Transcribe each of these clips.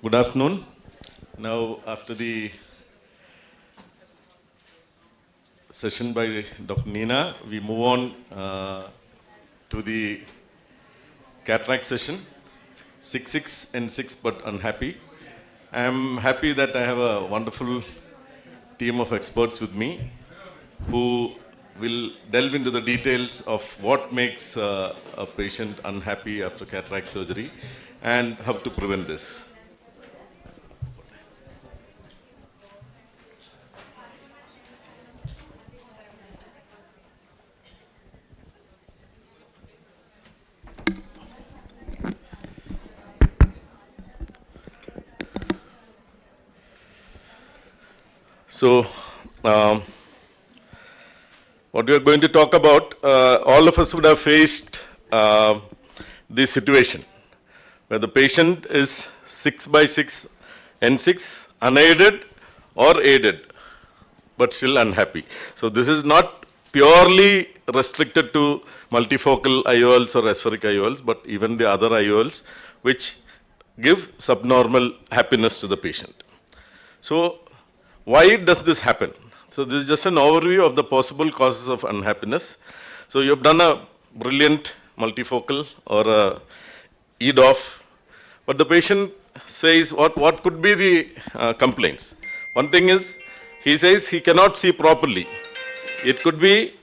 Good afternoon. Now, after the session by Dr. Nina, we move on to the cataract session. 6 and 6 but unhappy. I am happy that I have a wonderful team of experts with me who will delve into the details of what makes a patient unhappy after cataract surgery and how to prevent this. So, what we are going to talk about, all of us would have faced this situation where the patient is 6 by 6 N6, unaided or aided, but still unhappy. So this is not purely restricted to multifocal IOLs or aspheric IOLs, but even the other IOLs which give subnormal happiness to the patient. So why does this happen? So this is just an overview of the possible causes of unhappiness. So you have done a brilliant multifocal or a EDOF, but the patient says what could be the complaints. One thing is, he says he cannot see properly. It could be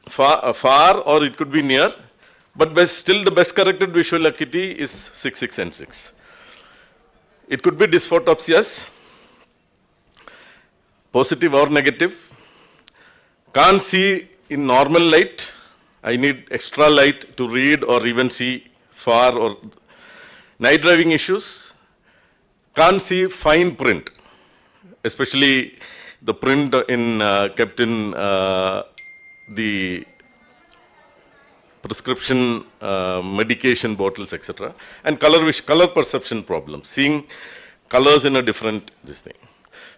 far or it could be near, but still the best corrected visual acuity is 6.6 and 6. It could be dysphotopsias, positive or negative. Can't see in normal light. I need extra light to read or even see far, or night driving issues. Can't see fine print, especially the print kept in the prescription medication bottles, etc. And color perception problems, seeing colors in a different this thing.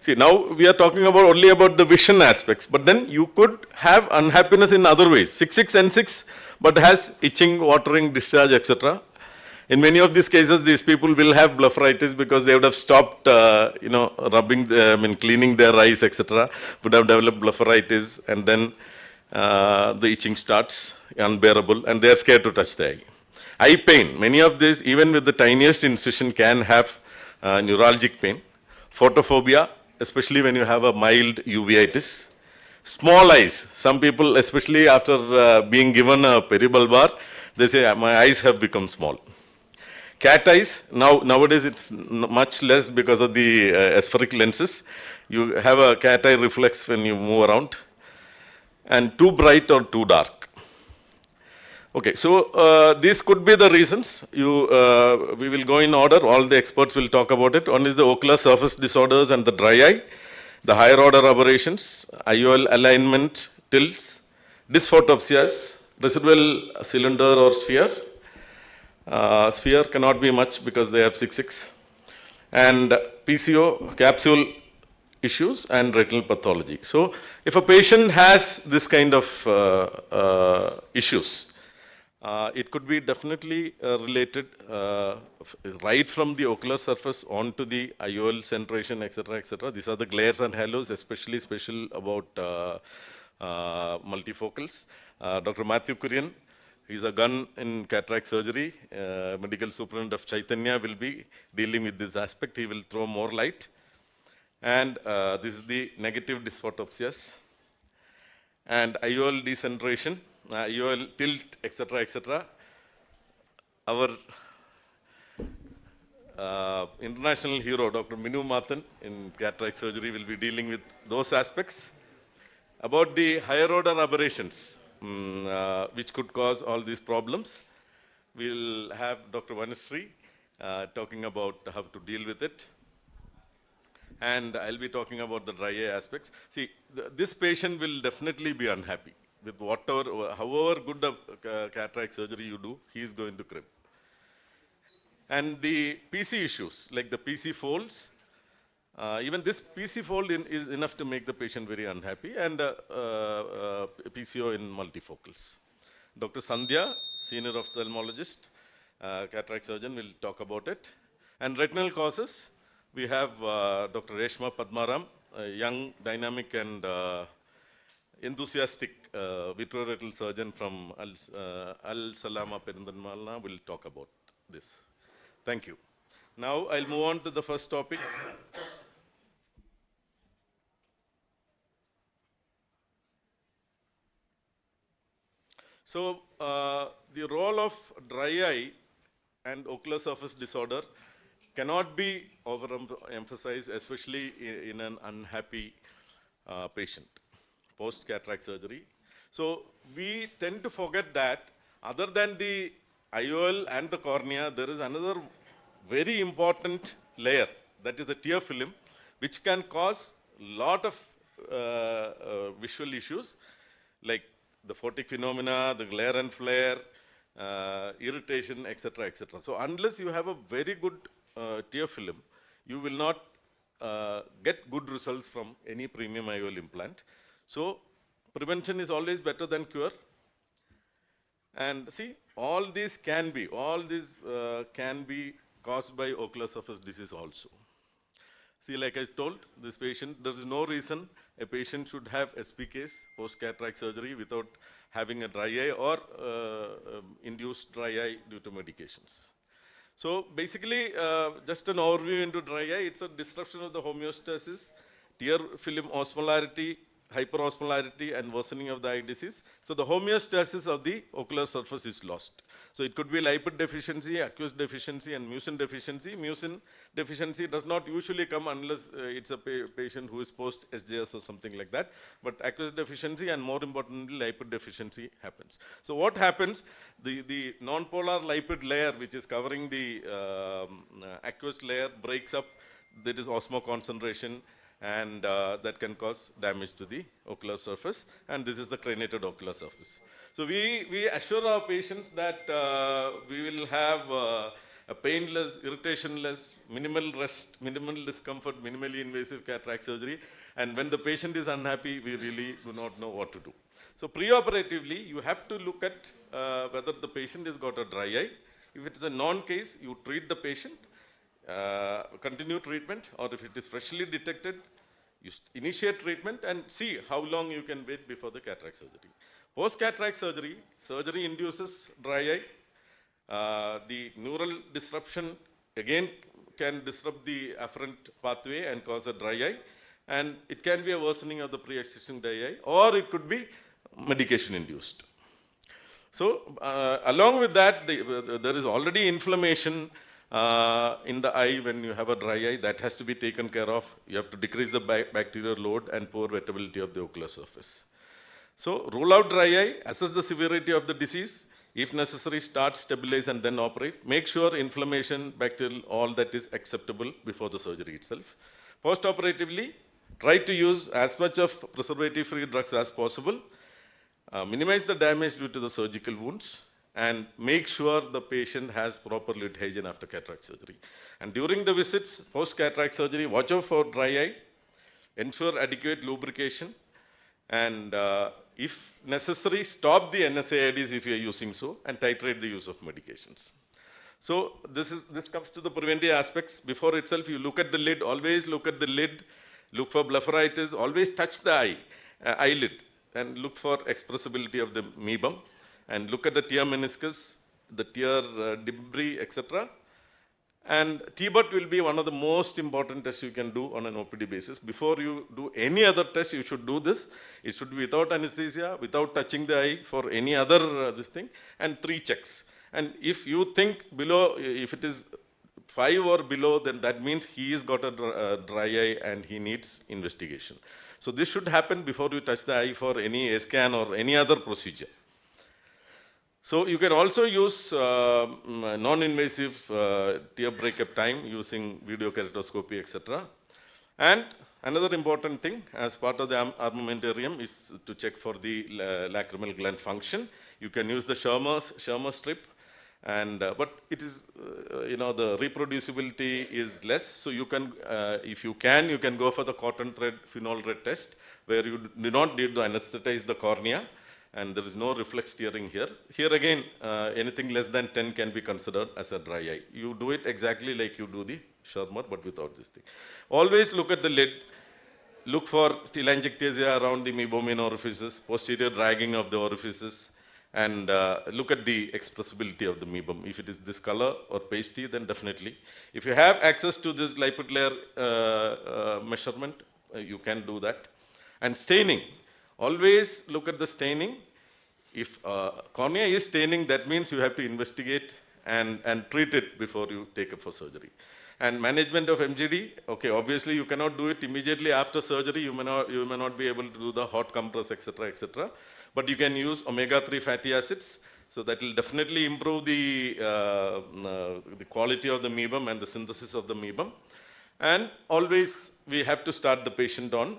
See, now we are talking only about the vision aspects, but then you could have unhappiness in other ways. 6.6 and 6, but has itching, watering, discharge, etc. In many of these cases, these people will have blepharitis because they would have stopped, cleaning their eyes, etc. Would have developed blepharitis, and then the itching starts unbearable, and they are scared to touch the eye. Eye pain. Many of these, even with the tiniest incision, can have neuralgic pain. Photophobia, especially when you have a mild uveitis. Small eyes. Some people, especially after being given a peribulbar, they say, my eyes have become small. Cat eyes, nowadays it's much less because of the aspheric lenses. You have a cat eye reflex when you move around. And too bright or too dark. Okay, so these could be the reasons. We will go in order. All the experts will talk about it. One is the ocular surface disorders and the dry eye, the higher order aberrations, IOL alignment, tilts, dysphotopsias, residual cylinder or sphere. Sphere cannot be much because they have 6.6. And PCO, capsule issues, and retinal pathology. So if a patient has this kind of issues, it could be definitely related right from the ocular surface onto the IOL centration, etc., etc. These are the glares and halos, especially special about multifocals. Dr. Matthew Kurian, he's a gun in cataract surgery. Medical superintendent of Chaitanya will be dealing with this aspect. He will throw more light. And this is the negative dysphotopsias. And IOL decentration, IOL tilt, etc., etc. Our international hero, Dr. Minu Mathan, in cataract surgery, will be dealing with those aspects. About the higher order aberrations, which could cause all these problems, we'll have Dr. Vanusri talking about how to deal with it. And I'll be talking about the dry eye aspects. See, this patient will definitely be unhappy with however good a cataract surgery you do, he is going to crib. And the PC issues, like the PC folds, even this PC fold is enough to make the patient very unhappy, and PCO in multifocals. Dr. Sandhya, senior ophthalmologist, cataract surgeon, will talk about it. And retinal causes, We have Dr. Reshma Padmaram, a young, dynamic, and enthusiastic vitreoretinal surgeon from Al Salama Perindanmalna will talk about this. Thank you. Now I'll move on to the first topic. So the role of dry eye and ocular surface disorder cannot be overemphasized, especially in an unhappy patient post-cataract surgery. So we tend to forget that other than the IOL and the cornea, there is another very important layer, that is the tear film, which can cause a lot of visual issues like the photic phenomena, the glare and flare, irritation, etc., etc. So unless you have a very good tear film, you will not get good results from any premium IOL implant. So prevention is always better than cure. And see, all these can be caused by ocular surface disease also. See, like I told this patient, there is no reason a patient should have SPKs, post-cataract surgery, without having a dry eye or induced dry eye due to medications. So basically, just an overview into dry eye, it's a disruption of the homeostasis, tear film osmolarity, hyperosmolarity, and worsening of the eye disease. So the homeostasis of the ocular surface is lost. So it could be lipid deficiency, aqueous deficiency, and mucin deficiency. Mucin deficiency does not usually come unless it's a patient who is post-SJS or something like that. But aqueous deficiency and, more importantly, lipid deficiency happens. So what happens? The non-polar lipid layer, which is covering the aqueous layer, breaks up. There is osmoconcentration, and that can cause damage to the ocular surface, and this is the crenulated ocular surface. So we assure our patients that we will have a painless, irritation-less, minimal rest, minimal discomfort, minimally invasive cataract surgery, and when the patient is unhappy, we really do not know what to do. So preoperatively, you have to look at whether the patient has got a dry eye. If it is a non-case, you treat the patient, continue treatment, or if it is freshly detected, you initiate treatment and see how long you can wait before the cataract surgery. Post-cataract surgery, surgery induces dry eye. The neural disruption again can disrupt the afferent pathway and cause a dry eye, and it can be a worsening of the pre-existing dry eye, or it could be medication induced. So along with that, there is already inflammation in the eye when you have a dry eye. That has to be taken care of. You have to decrease the bacterial load and poor wettability of the ocular surface. So rule out dry eye, assess the severity of the disease. If necessary, start, stabilize, and then operate. Make sure inflammation, bacterial, all that is acceptable before the surgery itself. Post-operatively, try to use as much of preservative-free drugs as possible. Minimize the damage due to the surgical wounds, and make sure the patient has proper lid hygiene after cataract surgery. And during the visits, post-cataract surgery, watch out for dry eye, ensure adequate lubrication, and if necessary, stop the NSAIDs if you are using so, and titrate the use of medications. So this comes to the preventive aspects. Before itself, you look at the lid, always look at the lid, look for blepharitis, always touch the eyelid, and look for expressibility of the mebum, and look at the tear meniscus, the tear debris, etc. And T-BUT will be one of the most important tests you can do on an OPD basis. Before you do any other test, you should do this. It should be without anesthesia, without touching the eye for any other this thing, and 3 checks. And if you think below, if it is 5 or below, then that means he has got a dry eye and he needs investigation. So this should happen before you touch the eye for any scan or any other procedure. So you can also use non-invasive tear breakup time using video keratoscopy, etc. And another important thing as part of the armamentarium is to check for the lacrimal gland function. You can use the Schirmer strip, and but it is the reproducibility is less. So you can, if you can go for the cotton thread phenol red test, where you do not need to anesthetize the cornea, and there is no reflex tearing here. Here again, anything less than 10 can be considered as a dry eye. You do it exactly like you do the Shermer, but without this thing. Always look at the lid. Look for telangiectasia around the meibomian orifices, posterior dragging of the orifices, and look at the expressibility of the meibum. If it is this color or pasty, then definitely. If you have access to this lipid layer measurement, you can do that. And staining. Always look at the staining. If cornea is staining, that means you have to investigate and treat it before you take it for surgery. And management of MGD, okay, obviously you cannot do it immediately after surgery. You may not be able to do the hot compress, etc., etc. But you can use omega-3 fatty acids. So that will definitely improve the quality of the meibum and the synthesis of the meibum. And always we have to start the patient on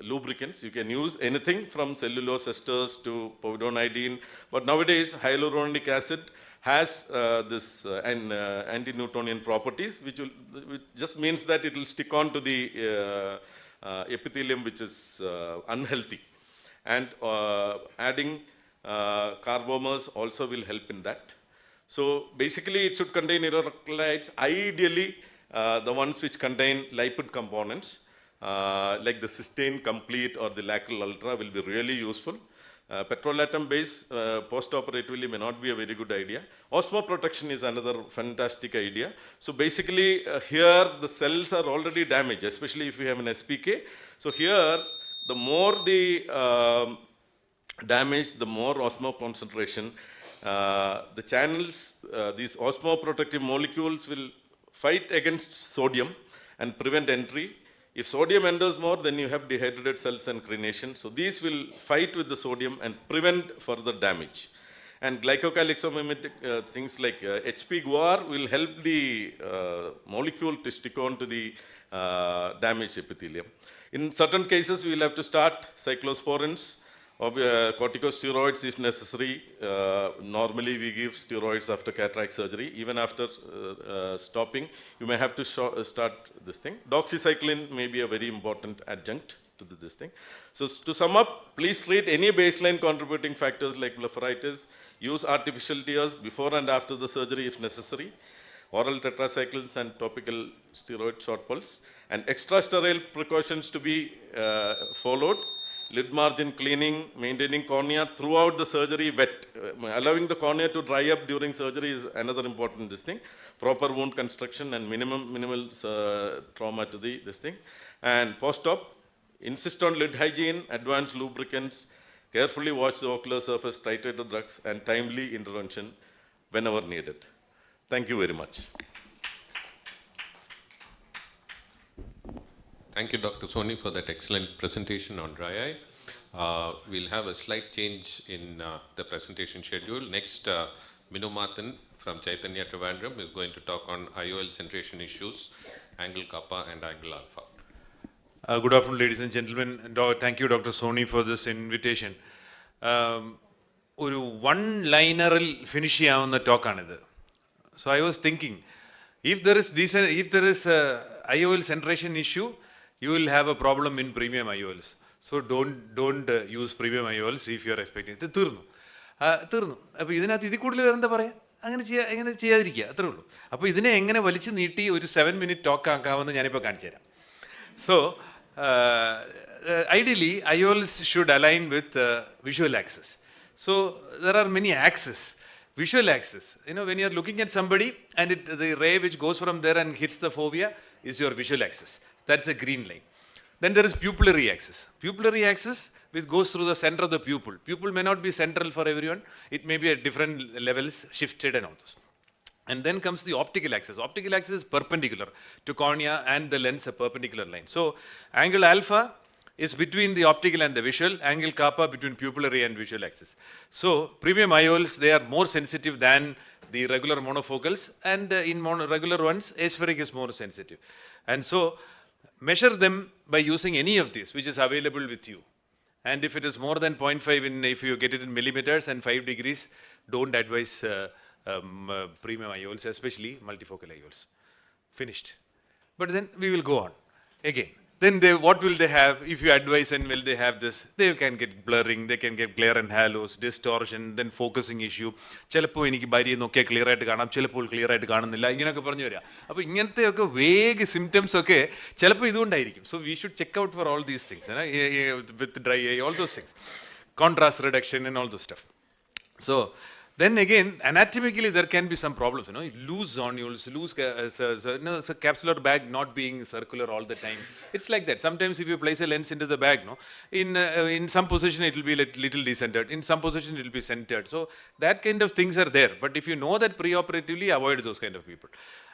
lubricants. You can use anything from cellulose esters to povidone, but nowadays hyaluronic acid has this anti-Newtonian properties, which just means that it will stick on to the epithelium which is unhealthy. And adding carbomers also will help in that. So basically it should contain hydrocolloids, ideally the ones which contain lipid components like the cysteine complete or the lateral ultra will be really useful. Petrolatum base post-operatively may not be a very good idea. Osmoprotection is another fantastic idea. So basically here the cells are already damaged, especially if you have an SPK. So here the more the damage, the more osmo concentration. The channels, these osmoprotective molecules will fight against sodium and prevent entry. If sodium enters more, then you have dehydrated cells and crenation. So these will fight with the sodium and prevent further damage. And glycocalyxomimetic things like HP guar will help the molecule to stick on to the damaged epithelium. In certain cases, we will have to start cyclosporins or corticosteroids if necessary. Normally, we give steroids after cataract surgery. Even after stopping, you may have to start this thing. Doxycycline may be a very important adjunct to this thing. So to sum up, please treat any baseline contributing factors like blepharitis. Use artificial tears before and after the surgery if necessary. Oral tetracyclines and topical steroid short pulse. And extrasterile precautions to be followed. Lid margin cleaning, maintaining cornea throughout the surgery wet. Allowing the cornea to dry up during surgery is another important thing. Proper wound construction and minimal trauma to this thing. And post-op, insist on lid hygiene, advanced lubricants, carefully watch the ocular surface, titrate the drugs, and timely intervention whenever needed. Thank you very much. Thank you, Dr. Soni, for that excellent presentation on dry eye. We'll have a slight change in the presentation schedule. Next, Minu Mathan from Chaitanya Trivandrum is going to talk on IOL centration issues, angle kappa and angle alpha. Good afternoon, ladies and gentlemen. Thank you, Dr. Soni, for this invitation. ഒരു one-lineറിൽ finish ചെയ്യാവുന്ന ടോക്കാണിത്. So I was thinking, if there is a IOL centration issue, you will have a problem in premium IOLs. So don't use premium IOLs if you are expecting. ഇത് തീർന്നു. അപ്പോൾ ഇതിനകത്ത് ഇതിൽ കൂടുതൽ എന്താ പറയുക, അങ്ങനെ ചെയ്യാതിരിക്കുക, അത്രേ ഉള്ളൂ. അപ്പോൾ ഇതിനെ എങ്ങനെ വലിച്ചു നീട്ടി ഒരു 7 minute ടോക്ക് ആക്കാമെന്ന് ഞാനിപ്പോൾ കാണിച്ചു തരാം. So ideally IOLs should align with visual axis. So there are many axes. Visual axis, when you are looking at somebody and the ray which goes from there and hits the fovea is your visual axis. That's a green line. Then there is pupillary axis. Pupillary axis which goes through the center of the pupil. Pupil may not be central for everyone. It may be at different levels, shifted and all those. And then comes the optical axis. Optical axis is perpendicular to cornea and the lens, a perpendicular line. So angle alpha is between the optical and the visual, angle kappa between pupillary and visual axis. So premium IOLs, they are more sensitive than the regular monofocals, and in regular ones, aspheric is more sensitive. And so measure them by using any of these which is available with you. And if it is more than 0.5, if you get it in millimeters and 5 degrees, don't advise premium IOLs, especially multifocal IOLs. Finished. But then we will go on. Again, Then what will they have? If you advise and will they have this? They can get blurring, they can get glare and halos, distortion, then focusing issue. ചിലപ്പോൾ എനിക്ക് ഭാര്യയെ നോക്കിയാൽ clear ആയിട്ട് കാണാം, ചിലപ്പോൾ clear ആയിട്ട് കാണുന്നില്ല, ഇങ്ങനെയൊക്കെ പറഞ്ഞു വരിക. അപ്പോൾ ഇങ്ങനത്തെയൊക്കെ വേഗ് സിംറ്റംസ് ഒക്കെ ചിലപ്പോൾ ഇതുകൊണ്ടായിരിക്കും. So we should check out for all these things, with dry eye, all those things. Contrast reduction and all those stuff. So then again, anatomically there can be some problems, loose zonules, loose capsular bag not being circular all the time. It's like that. Sometimes if you place a lens into the bag, in some position it will be little decentered, in some position it will be centered. So that kind of things are there. But if you know that preoperatively, avoid those kind of people.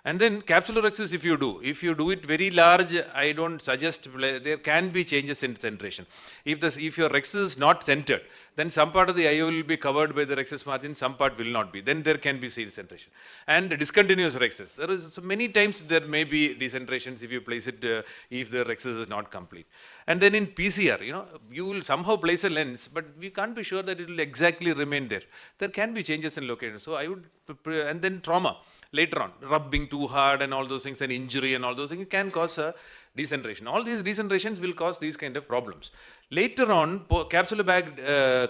And then capsular access, if you do it very large, I don't suggest, there can be changes in centration. If your rexus is not centered, then some part of the eye will be covered by the rexus margin, some part will not be. Then there can be decentration. And discontinuous rexus, there is so many times there may be decentrations if you place it, if the rexus is not complete. And then in PCR, you will somehow place a lens, but we can't be sure that it will exactly remain there. There can be changes in location. So I would, and then trauma. Later on, rubbing too hard and all those things, and injury and all those things can cause a decentration. All these decentrations will cause these kind of problems. Later on, capsular bag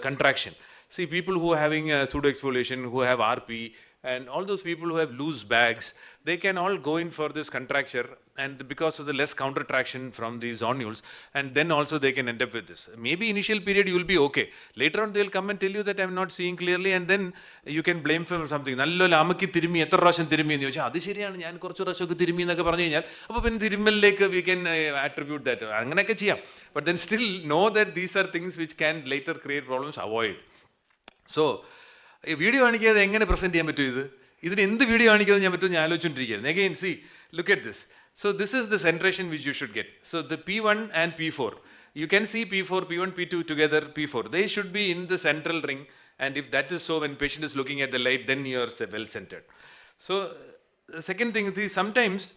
contraction. See, people who are having pseudo exfoliation, who have RP, and all those people who have loose bags, they can all go in for this contracture, and because of the less counter traction from the zonules, and then also they can end up with this. Maybe initial period you will be okay. Later on they will come and tell you that I am not seeing clearly, and then you can blame for something. നല്ലൊരു അമ്മയ്ക്ക് തിരുമ്മി എത്ര പ്രാവശ്യം തിരുമ്മി എന്ന് ചോദിച്ചാൽ അത് ശരിയാണ്, ഞാൻ കുറച്ച് പ്രാവശ്യമൊക്കെ തിരുമ്മി എന്നൊക്കെ പറഞ്ഞു കഴിഞ്ഞാൽ അപ്പോൾ പിന്നെ തിരുമ്മലിലേക്ക് we can attribute that. അങ്ങനെയൊക്കെ ചെയ്യാം. But then still know that these are things which can later create problems. Avoid. So video കാണിക്കാതെ എങ്ങനെ പ്രസന്റ് ചെയ്യാൻ പറ്റും? ഇതിന് എന്ത് വീഡിയോ കാണിക്കാതെ ഞാൻ പറ്റും ഞാൻ ആലോചിച്ചുകൊണ്ടിരിക്കുകയാണ്. Again, see, look at this. So this is the centration which you should get. So the P1 and P4, you can see P4, P1, P2 together, P4. They should be in the central ring, and if that is so, when patient is looking at the light, then you are well centered. So the second thing is, sometimes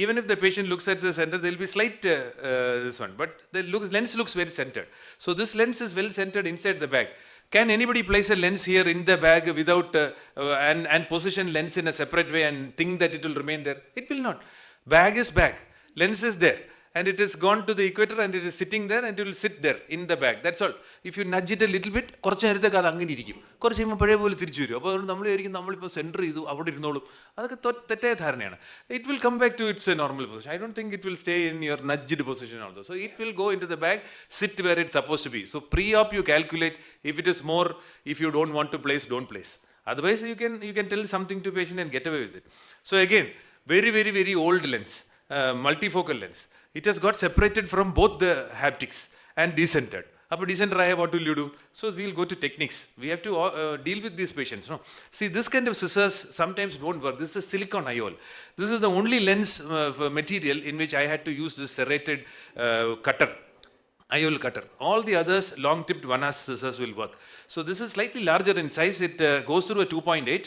even if the patient looks at the center, there will be slight this one, but the lens looks very centered. So this lens is well centered inside the bag. Can anybody place a lens here in the bag without and position lens in a separate way and think that it will remain there? It will not. Bag is bag, lens is there, and it has gone to the equator and it is sitting there and it will sit there in the bag. That's all. If you nudge it a little bit, കുറച്ച് നേരത്തേക്ക് അത് അങ്ങനെ ഇരിക്കും, കുറച്ച് കഴിയുമ്പോൾ പഴയ പോലെ തിരിച്ചു വരും. അപ്പോൾ നമ്മൾ വിചാരിക്കും നമ്മളിപ്പോൾ സെൻറ്റർ ചെയ്തു അവിടെ ഇരുന്നോളും. അതൊക്കെ തെറ്റായ ധാരണയാണ്. It will come back to its normal position. I don't think it will stay in your nudged position also. So it will go into the bag, sit where it's supposed to be. So pre-op you calculate. If it is more, if you don't want to place, don't place. Otherwise you can tell something to patient and get away with it. So again, very, very, very old lens, multifocal lens. It has got separated from both the haptics and decentered. Appo decenter aaya, what will you do? So we will go to techniques. We have to deal with these patients. No? See, this kind of scissors sometimes don't work. This is silicone IOL. This is the only lens material in which I had to use this serrated cutter. IOL cutter. All the others, long tipped 1/2 scissors will work. So this is slightly larger in size. It goes through a 2.8.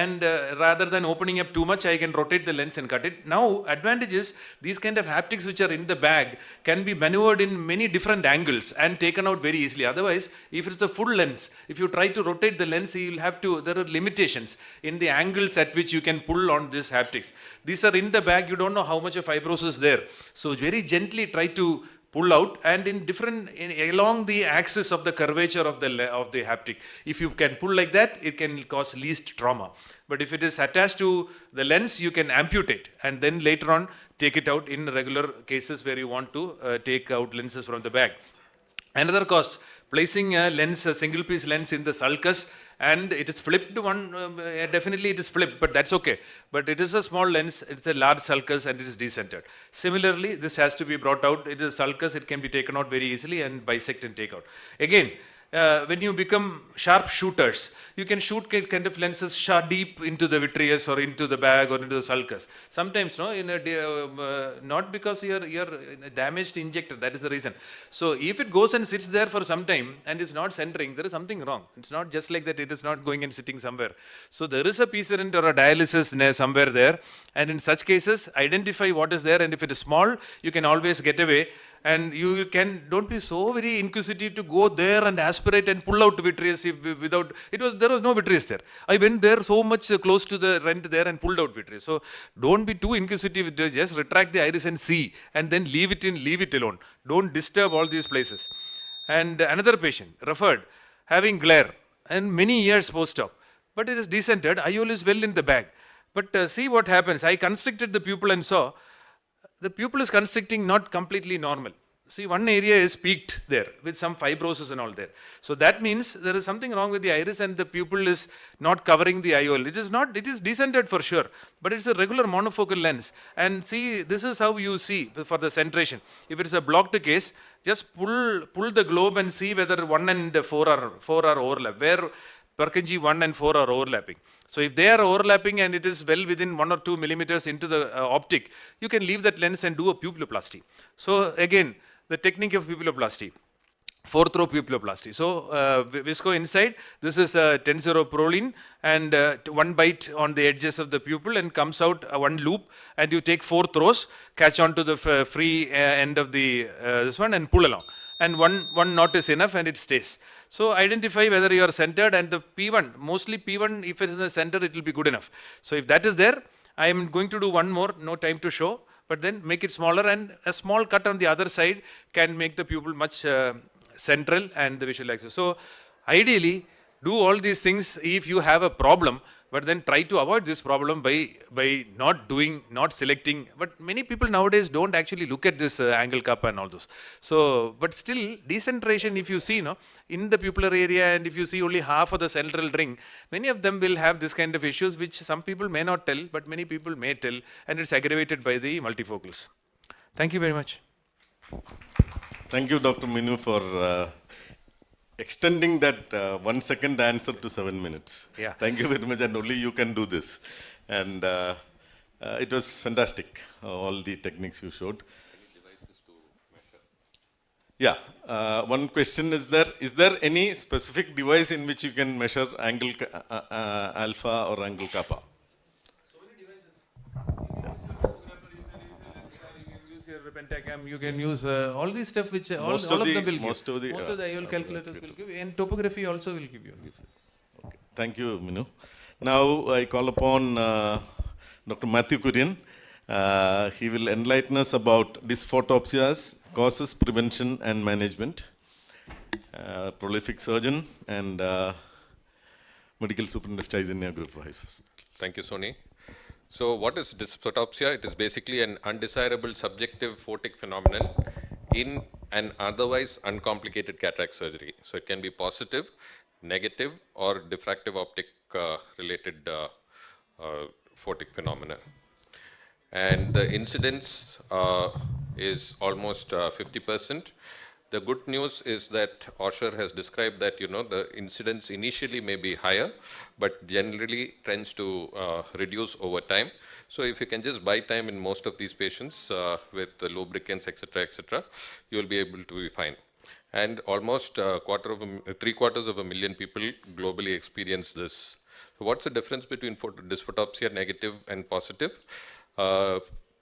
And rather than opening up too much, I can rotate the lens and cut it. Now, advantage is these kind of haptics which are in the bag can be maneuvered in many different angles and taken out very easily. Otherwise, if it's a full lens, if you try to rotate the lens, you will have to, there are limitations in the angles at which you can pull on this haptics. These are in the bag, you don't know how much of fibrosis is there. So very gently try to pull out, and in along the axis of the curvature of the haptic. If you can pull like that, it can cause least trauma. But if it is attached to the lens, you can amputate and then later on take it out in regular cases where you want to take out lenses from the bag. Another cause, placing a lens, a single piece lens in the sulcus, and it is flipped one, definitely it is flipped, but that's okay. But it is a small lens, it's a large sulcus and it is decentered. Similarly, this has to be brought out. It is sulcus, it can be taken out very easily and bisect and take out. Again, when you become sharp shooters, you can shoot kind of lenses deep into the vitreous or into the bag or into the sulcus. Sometimes, not because you're a damaged injector, that is the reason. So if it goes and sits there for some time and is not centering, there is something wrong. It's not just like that, it is not going and sitting somewhere. So there is a precedent or a dialysis somewhere there, and in such cases, identify what is there, and if it is small, you can always get away. And you don't be so very inquisitive to go there and aspirate and pull out vitreous without, there was no vitreous there. I went there so much close to the rent there and pulled out vitreous. So don't be too inquisitive, just retract the iris and see, and then leave it alone. Don't disturb all these places. And another patient referred, having glare, and many years post-op, but it is decentered, IOL is well in the bag. But see what happens. I constricted the pupil and saw the pupil is constricting not completely normal. See, one area is peaked there with some fibrosis and all there. So that means there is something wrong with the iris and the pupil is not covering the IOL. It is decentered for sure, but it's a regular monofocal lens. And see, this is how you see for the centration. If it is a blocked case, just pull the globe and see whether 1 and 4 are overlap, where Purkinje 1 and 4 are overlapping. So if they are overlapping and it is well within 1 or 2 millimeters into the optic, you can leave that lens and do a pupilloplasty. So again, the technique of pupilloplasty, 4th row pupilloplasty. So visco inside, this is 10-0 Prolene, and one bite on the edges of the pupil and comes out one loop, and you take 4th rows, catch onto the free end of the this one and pull along. And one knot is enough and it stays. So identify whether you are centered, and the P1, mostly P1, if it is in the center, it will be good enough. So if that is there, I am going to do one more, no time to show, but then make it smaller, and a small cut on the other side can make the pupil much central and the visual axis. So ideally, do all these things if you have a problem, but then try to avoid this problem by not selecting. But many people nowadays don't actually look at this angle kappa and all those. So, but still, decentration, if you see, in the pupillar area, and if you see only half of the central ring, many of them will have this kind of issues, which some people may not tell, but many people may tell, and it's aggravated by the multifocals. Thank you very much. Thank you, Dr. Minu, for extending that 1 second answer to 7 minutes. Yeah. Thank you very much, and only you can do this. And it was fantastic, all the techniques you showed. Yeah, one question is there any specific device in which you can measure angle alpha or angle kappa? Your pentacam, you can use all these stuff which all of them will give. Most of the IOL calculators will give, and topography also will give you. Okay. Thank you, Minu. Now I call upon Dr. Matthew Kurian. He will enlighten us about dysphotopsias, causes, prevention and management. Prolific surgeon and medical superintendent of Chaitanya Group of Hospitals. Thank you, Soni. So what is dysphotopsia? It is basically an undesirable subjective photic phenomenon in an otherwise uncomplicated cataract surgery. So it can be positive, negative, or diffractive optic related photic phenomena. And the incidence is almost 50%. The good news is that Osher has described that, the incidence initially may be higher, but generally tends to reduce over time. So if you can just buy time in most of these patients with the lubricants, etc., you will be able to be fine. And almost 750,000 people globally experience this. So what's the difference between dysphotopsia negative and positive?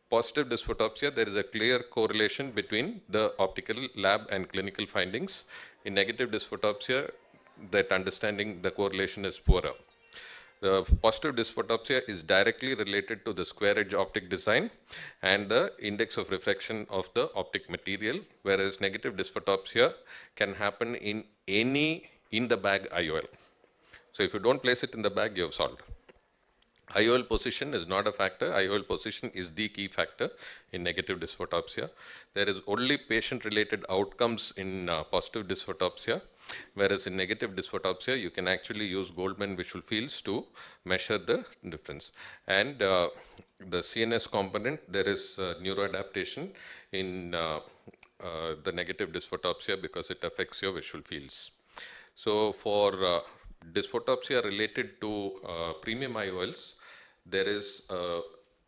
Positive dysphotopsia, there is a clear correlation between the optical lab and clinical findings. In negative dysphotopsia, that understanding the correlation is poorer. The positive dysphotopsia is directly related to the square edge optic design and the index of refraction of the optic material, whereas negative dysphotopsia can happen in any in the bag IOL. So if you don't place it in the bag, you have solved. IOL position is not a factor. IOL position is the key factor in negative dysphotopsia. There is only patient-related outcomes in positive dysphotopsia, whereas in negative dysphotopsia, you can actually use Goldman visual fields to measure the difference. And the CNS component, there is neuroadaptation in the negative dysphotopsia because it affects your visual fields. So for dysphotopsia related to premium IOLs, there is an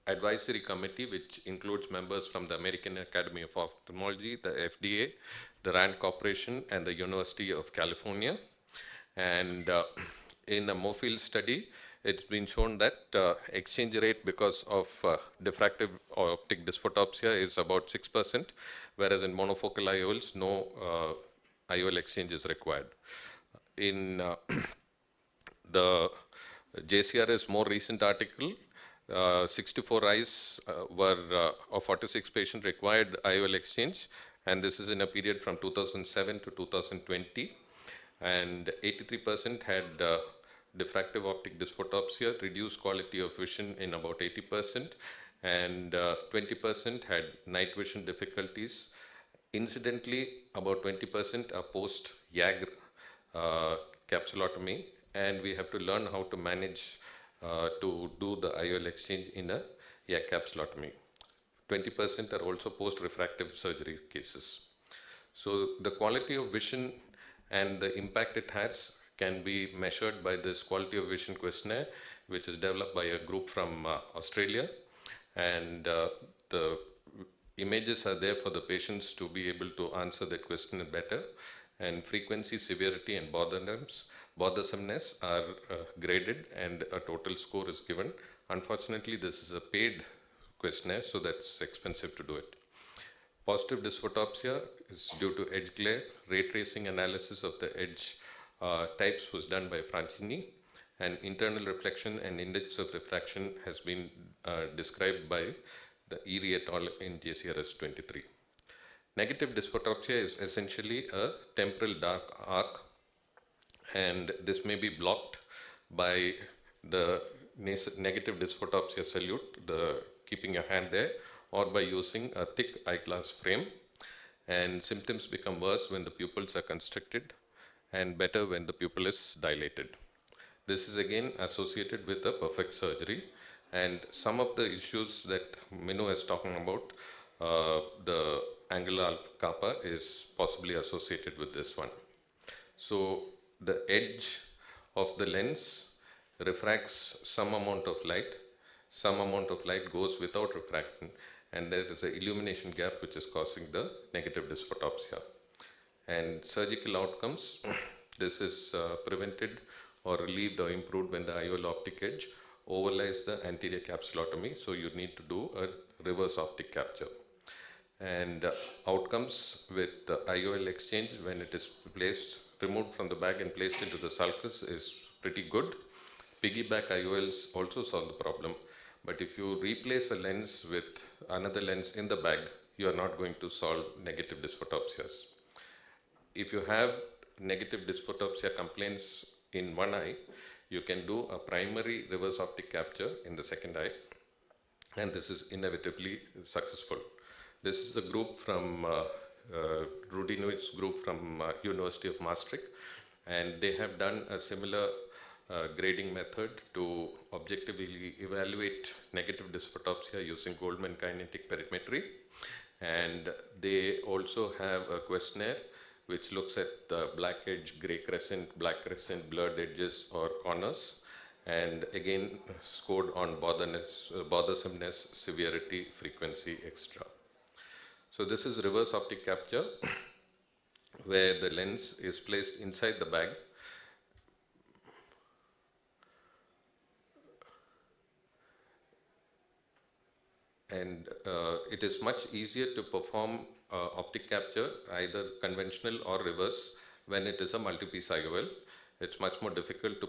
advisory committee which includes members from the American Academy of Ophthalmology, the FDA, the RAND Corporation, and the University of California. And in a Mofield study, it's been shown that exchange rate because of diffractive or optic dysphotopsia is about 6%, whereas in monofocal IOLs, no IOL exchange is required. In the JCRS more recent article, 64 eyes of 46 patients required IOL exchange, and this is in a period from 2007 to 2020, and 83% had diffractive optic dysphotopsia, reduced quality of vision in about 80%, and 20% had night vision difficulties. Incidentally, about 20% are post-YAG capsulotomy, and we have to learn how to manage to do the IOL exchange in a YAG capsulotomy. 20% are also post-refractive surgery cases. So the quality of vision and the impact it has can be measured by this quality of vision questionnaire, which is developed by a group from Australia, and the images are there for the patients to be able to answer that question better, and frequency, severity, and bothersomeness are graded, and a total score is given. Unfortunately, this is a paid questionnaire, so that's expensive to do it. Positive dysphotopsia is due to edge glare. Ray tracing analysis of the edge types was done by Francini, and internal reflection and index of refraction has been described by the Erie et al. In JCRS 23. Negative dysphotopsia is essentially a temporal dark arc, and this may be blocked by the negative dysphotopsia salute, the keeping your hand there, or by using a thick eyeglass frame, and symptoms become worse when the pupils are constricted and better when the pupil is dilated. This is again associated with a perfect surgery, and some of the issues that Minu is talking about, the angular kappa is possibly associated with this one. So the edge of the lens refracts some amount of light goes without refracting, and there is an illumination gap which is causing the negative dysphotopsia. And surgical outcomes, this is prevented or relieved or improved when the IOL optic edge overlies the anterior capsulotomy, so you need to do a reverse optic capture. And outcomes with the IOL exchange when it is removed from the bag and placed into the sulcus is pretty good. Piggyback IOLs also solve the problem, but if you replace a lens with another lens in the bag, you are not going to solve negative dysphotopsias. If you have negative dysphotopsia complaints in one eye, you can do a primary reverse optic capture in the second eye, and this is inevitably successful. This is a group from Rudy Nuit's group from University of Maastricht, and they have done a similar grading method to objectively evaluate negative dysphotopsia using Goldman kinetic perimetry, and they also have a questionnaire which looks at the black edge, gray crescent, black crescent, blurred edges or corners, and again scored on bothersomeness, severity, frequency, etc. So this is reverse optic capture where the lens is placed inside the bag. And it is much easier to perform optic capture, either conventional or reverse, when it is a multi-piece IOL. It's much more difficult to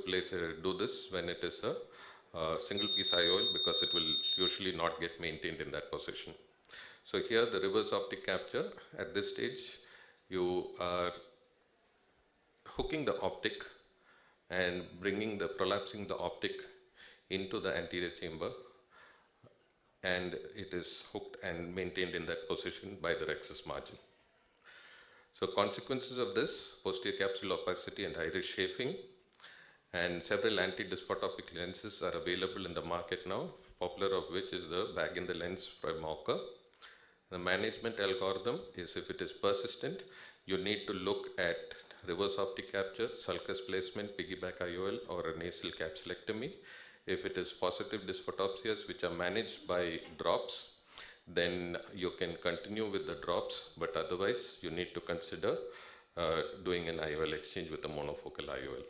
do this when it is a single-piece IOL, because it will usually not get maintained in that position. So here the reverse optic capture, at this stage, you are hooking the optic and prolapsing the optic into the anterior chamber, and it is hooked and maintained in that position by the rhexis margin. So consequences of this: posterior capsule opacity and iris chafing, and several anti-dysphotopic lenses are available in the market now, popular of which is the bag in the lens from Mauker. The management algorithm is, if it is persistent, you need to look at reverse optic capture, sulcus placement, piggyback IOL, or a nasal capsulectomy. If it is positive dysphotopsias which are managed by drops, then you can continue with the drops, but otherwise you need to consider doing an IOL exchange with a monofocal IOL.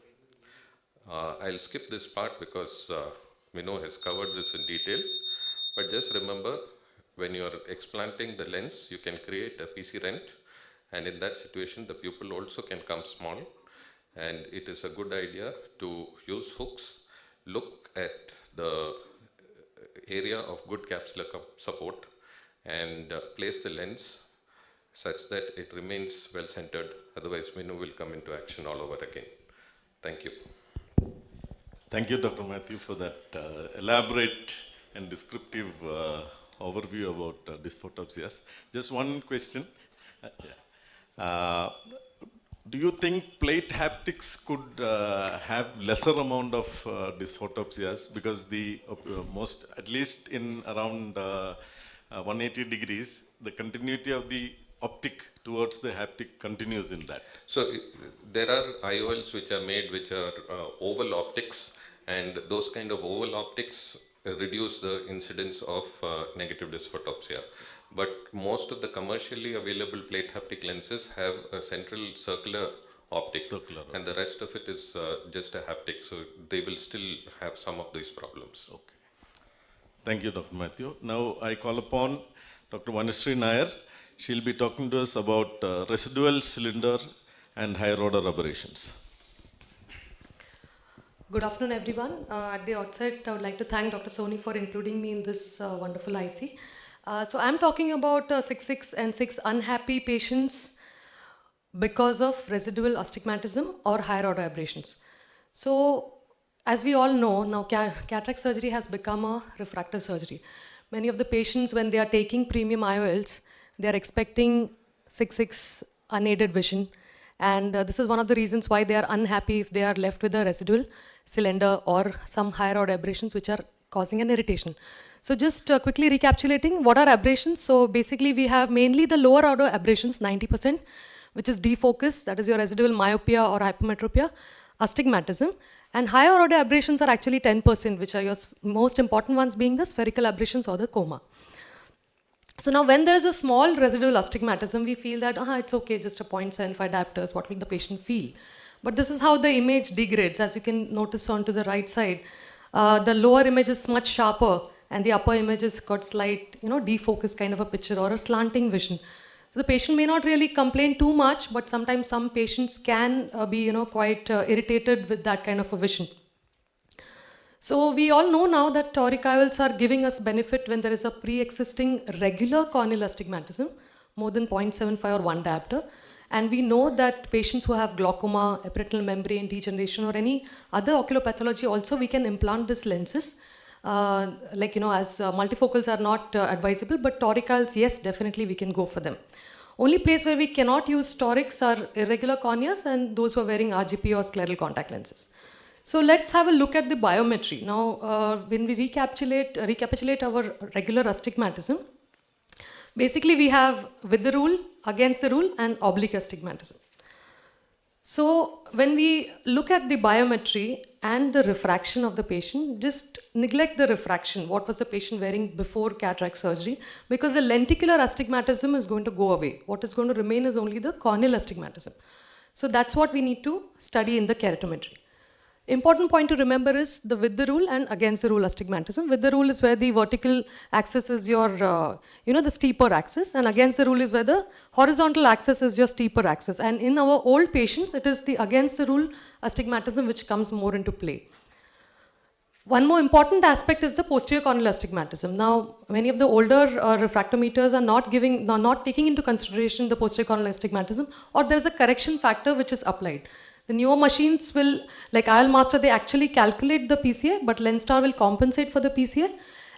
I'll skip this part because Mino has covered this in detail. But just remember, when you are explanting the lens, you can create a PC rent, and in that situation, the pupil also can come small. And it is a good idea to use hooks, look at the area of good capsular support, and place the lens such that it remains well centered. Otherwise, Minu will come into action all over again. Thank you. Thank you, Dr. Matthew, for that elaborate and descriptive overview about dysphotopsias. Just one question. Do you think plate haptics could have lesser amount of dysphotopsias, because the most, at least in around 180 degrees, the continuity of the optic towards the haptic continues in that? So there are IOLs which are made which are oval optics, and those kind of oval optics reduce the incidence of negative dysphotopsia. But most of the commercially available plate haptic lenses have a central circular optic, and the rest of it is just a haptic, so they will still have some of these problems. Okay. Thank you, Dr. Matthew. Now I call upon Dr. Vanushree Nair. She'll be talking to us about residual cylinder and higher order aberrations. Good afternoon, everyone. At the outset, I would like to thank Dr. Soni for including me in this wonderful IC. So I'm talking about 6/6 and 6 unhappy patients because of residual astigmatism or higher order aberrations. So as we all know, now cataract surgery has become a refractive surgery. Many of the patients, when they are taking premium IOLs, they are expecting 6/6 unaided vision. And this is one of the reasons why they are unhappy if they are left with a residual cylinder or some higher order aberrations which are causing an irritation. So just quickly recapitulating, what are aberrations? So basically we have mainly the lower order aberrations, 90%, which is defocus, that is your residual myopia or hypermetropia, astigmatism. And higher order aberrations are actually 10%, which are your most important ones being the spherical aberrations or the coma. So now when there is a small residual astigmatism, we feel that it's okay, just a 0.75 diopters, what will the patient feel? But this is how the image degrades. As you can notice on to the right side, the lower image is much sharper and the upper image has got slight, defocus kind of a picture or a slanting vision. So the patient may not really complain too much, but sometimes some patients can be, quite irritated with that kind of a vision. So we all know now that toric IOLs are giving us benefit when there is a pre-existing regular corneal astigmatism, more than 0.75 or 1 diopter. And we know that patients who have glaucoma, epiretinal membrane degeneration or any other oculopathology also we can implant these lenses. As multifocals are not advisable, but toric IOLs, yes, definitely we can go for them. Only place where we cannot use torics are irregular corneas and those who are wearing RGP or scleral contact lenses. So let's have a look at the biometry. Now, when we recapitulate our regular astigmatism, basically we have with the rule, against the rule, and oblique astigmatism. So when we look at the biometry and the refraction of the patient, just neglect the refraction. What was the patient wearing before cataract surgery? Because the lenticular astigmatism is going to go away. What is going to remain is only the corneal astigmatism. So that's what we need to study in the keratometry. Important point to remember is the with the rule and against the rule astigmatism. With the rule is where the vertical axis is your, the steeper axis, and against the rule is where the horizontal axis is your steeper axis. And in our old patients, it is the against the rule astigmatism which comes more into play. One more important aspect is the posterior corneal astigmatism. Now, many of the older refractometers are not taking into consideration the posterior corneal astigmatism, or there is a correction factor which is applied. The newer machines will, like IOL Master, they actually calculate the PCA, but LensStar will compensate for the PCA.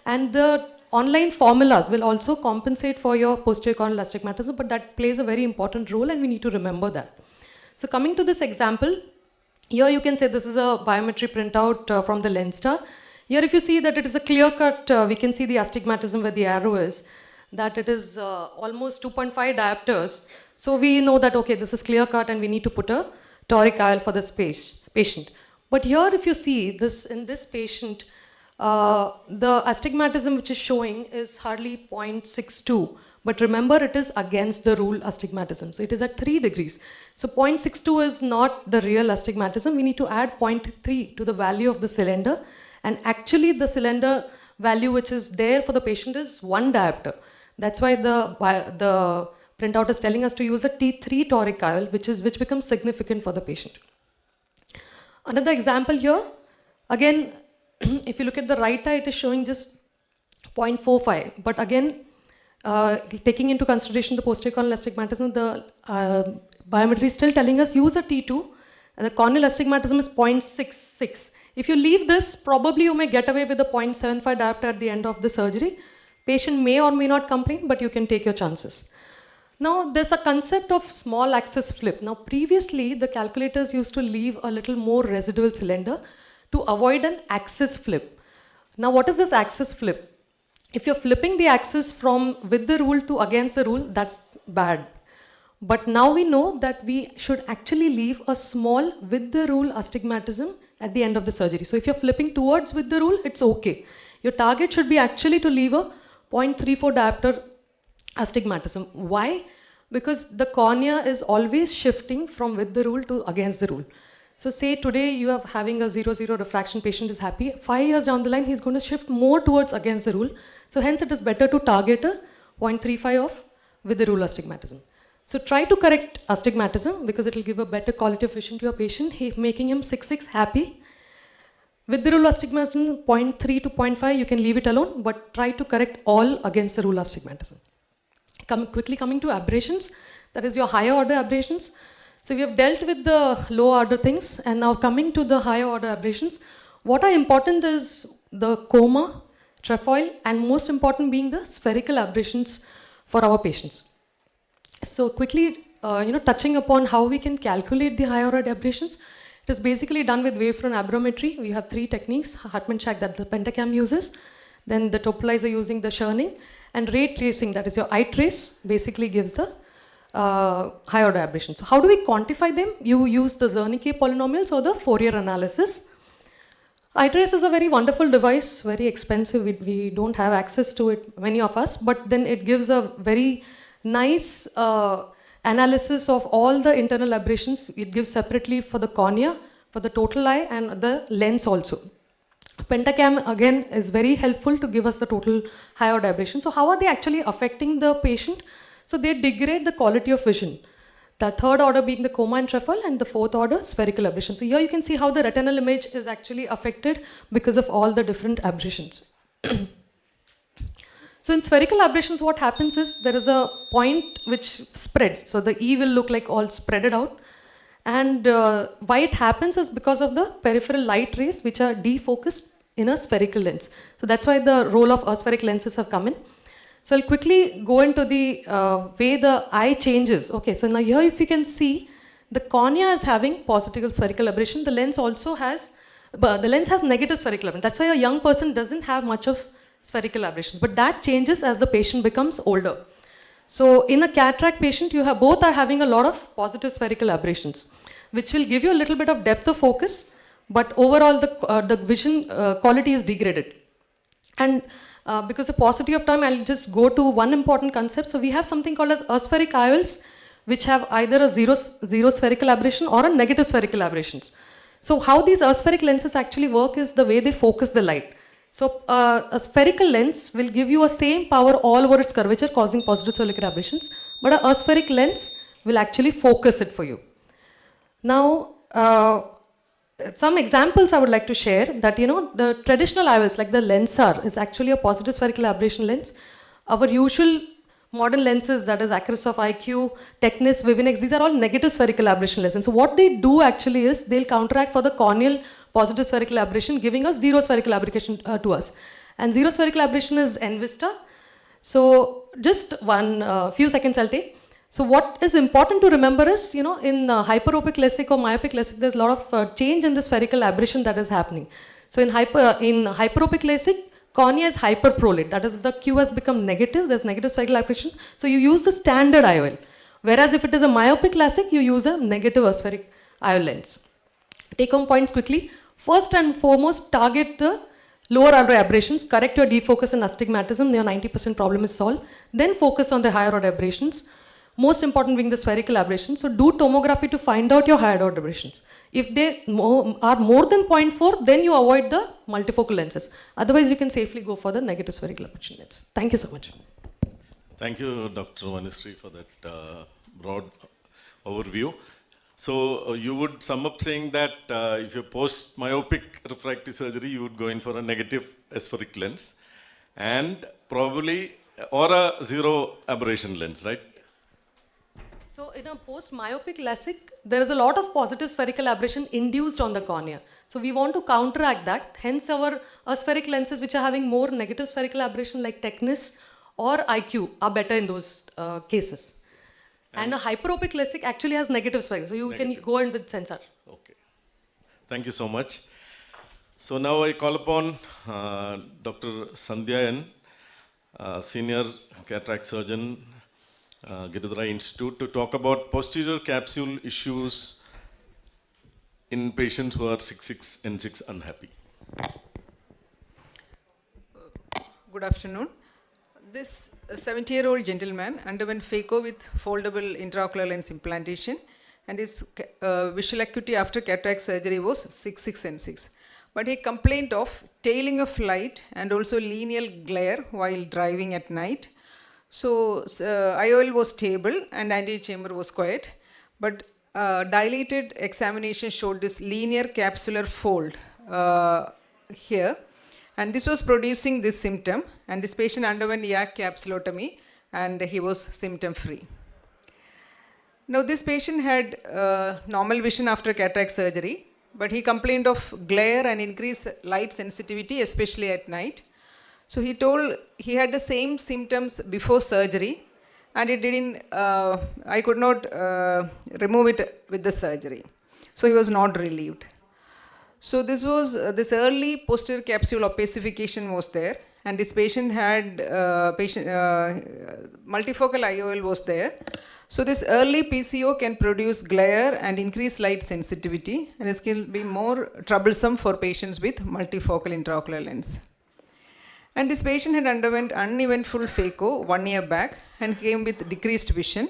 And the online formulas will also compensate for your posterior corneal astigmatism, but that plays a very important role and we need to remember that. So coming to this example, here you can say this is a biometry printout from the LensStar. Here if you see that it is a clear cut, we can see the astigmatism where the arrow is, that it is almost 2.5 diopters. So we know that, okay, this is clear cut and we need to put a toric IOL for this patient. But here if you see this in this patient, the astigmatism which is showing is hardly 0.62. But remember, it is against the rule astigmatism. So it is at 3 degrees. So 0.62 is not the real astigmatism. We need to add 0.3 to the value of the cylinder. And actually the cylinder value which is there for the patient is 1 diopter. That's why the printout is telling us to use a T3 toric IOL, which becomes significant for the patient. Another example here, again, if you look at the right eye, it is showing just 0.45. But again, taking into consideration the posterior corneal astigmatism, the biometry is still telling us use a T2, and the corneal astigmatism is 0.66. If you leave this, probably you may get away with a 0.75 diopter at the end of the surgery. Patient may or may not complain, but you can take your chances. Now, there's a concept of small axis flip. Now, previously, the calculators used to leave a little more residual cylinder to avoid an axis flip. Now, what is this axis flip? If you're flipping the axis from with the rule to against the rule, that's bad. But now we know that we should actually leave a small with the rule astigmatism at the end of the surgery. So if you're flipping towards with the rule, it's okay. Your target should be actually to leave a 0.34 diopter astigmatism. Why? Because the cornea is always shifting from with the rule to against the rule. So say today you are having a 0-0 refraction, patient is happy. 5 years down the line, he's going to shift more towards against the rule. So hence it is better to target a 0.35 of with the rule astigmatism. So try to correct astigmatism because it will give a better quality of vision to your patient, making him 6-6 happy. With the rule astigmatism, 0.3 to 0.5, you can leave it alone, but try to correct all against the rule astigmatism. Quickly coming to aberrations, that is your higher order aberrations. So we have dealt with the low order things, and now coming to the higher order aberrations, what are important is the coma, trefoil, and most important being the spherical aberrations for our patients. So quickly, touching upon how we can calculate the higher order aberrations, it is basically done with wavefront aberrometry. We have 3 techniques, Hartmann-Shack that the Pentacam uses, then the topalizer using the Cherning, and ray tracing, that is your eye trace, basically gives the higher order aberration. So how do we quantify them? You use the Zernicke polynomials or the Fourier analysis. Eye trace is a very wonderful device, very expensive. We don't have access to it, many of us, but then it gives a very nice analysis of all the internal aberrations. It gives separately for the cornea, for the total eye, and the lens also. Pentacam again is very helpful to give us the total high order aberration. So how are they actually affecting the patient? So they degrade the quality of vision. The third order being the coma and trefoil, and the fourth order spherical aberration. So here you can see how the retinal image is actually affected because of all the different aberrations. So in spherical aberrations, what happens is there is a point which spreads. So the E will look like all spreaded out. And why it happens is because of the peripheral light rays which are defocused in a spherical lens. So that's why the role of aspheric lenses have come in. So I'll quickly go into the way the eye changes. Okay, so now here if you can see, the cornea is having positive spherical aberration. The lens also has, the lens has negative spherical aberration. That's why a young person doesn't have much of spherical aberrations. But that changes as the patient becomes older. So in a cataract patient, you have both are having a lot of positive spherical aberrations, which will give you a little bit of depth of focus, but overall the vision quality is degraded. And because of paucity of time, I'll just go to one important concept. So we have something called as aspheric IOLs, which have either a zero spherical aberration or a negative spherical aberrations. So how these aspheric lenses actually work is the way they focus the light. So a spherical lens will give you a same power all over its curvature, causing positive spherical aberrations, but a aspheric lens will actually focus it for you. Now, some examples I would like to share that, the traditional IOLs like the Lensar is actually a positive spherical aberration lens. Our usual modern lenses, that is Acrosoft IQ, Technis, Vivinex, these are all negative spherical aberration lenses. So what they do actually is they'll counteract for the corneal positive spherical aberration, giving us zero spherical aberration to us. And zero spherical aberration is Envista. So just few seconds I'll take. So what is important to remember is, in hyperopic LASIK or myopic LASIK, there's a lot of change in the spherical aberration that is happening. So in hyperopic LASIK, cornea is hyperprolate. That is, the Q has become negative. There's negative spherical aberration. So you use the standard IOL. Whereas if it is a myopic LASIK, you use a negative aspheric IOL lens. Take home points quickly. First and foremost, target the lower order aberrations, correct your defocus and astigmatism, your 90% problem is solved. Then focus on the higher order aberrations. Most important being the spherical aberrations. So do tomography to find out your higher order aberrations. If they are more than 0.4, then you avoid the multifocal lenses. Otherwise, you can safely go for the negative spherical aberration lens. Thank you so much. Thank you, Dr. Vanisri, for that broad overview. So you would sum up saying that if you post myopic refractive surgery, you would go in for a negative aspheric lens and probably or a zero aberration lens, right? So in a post-myopic LASIK, there is a lot of positive spherical aberration induced on the cornea. So we want to counteract that. Hence our aspheric lenses which are having more negative spherical aberration like Technis or IQ are better in those cases. And a hyperopic LASIK actually has negative spherical. So you can go in with sensor. Okay. Thank you so much. So now I call upon Dr. Sandhya N, Senior Cataract Surgeon, Giridhara Institute, to talk about posterior capsule issues in patients who are 6'6" and 6 unhappy. Good afternoon. This 70-year-old gentleman underwent phaco with foldable intraocular lens implantation, and his visual acuity after cataract surgery was 6'6" and 6. But he complained of tailing of light and also linear glare while driving at night. So IOL was stable and anterior chamber was quiet, but dilated examination showed this linear capsular fold here, and this was producing this symptom, and this patient underwent YAG capsulotomy and he was symptom free. Now this patient had normal vision after cataract surgery, but he complained of glare and increased light sensitivity, especially at night. So he told he had the same symptoms before surgery, and it didn't, I could not remove it with the surgery. So he was not relieved. So this was, this early posterior capsule opacification was there, and this patient had, multifocal IOL was there. So this early PCO can produce glare and increase light sensitivity, and it can be more troublesome for patients with multifocal intraocular lens. And this patient had underwent uneventful phaco 1 year back and came with decreased vision.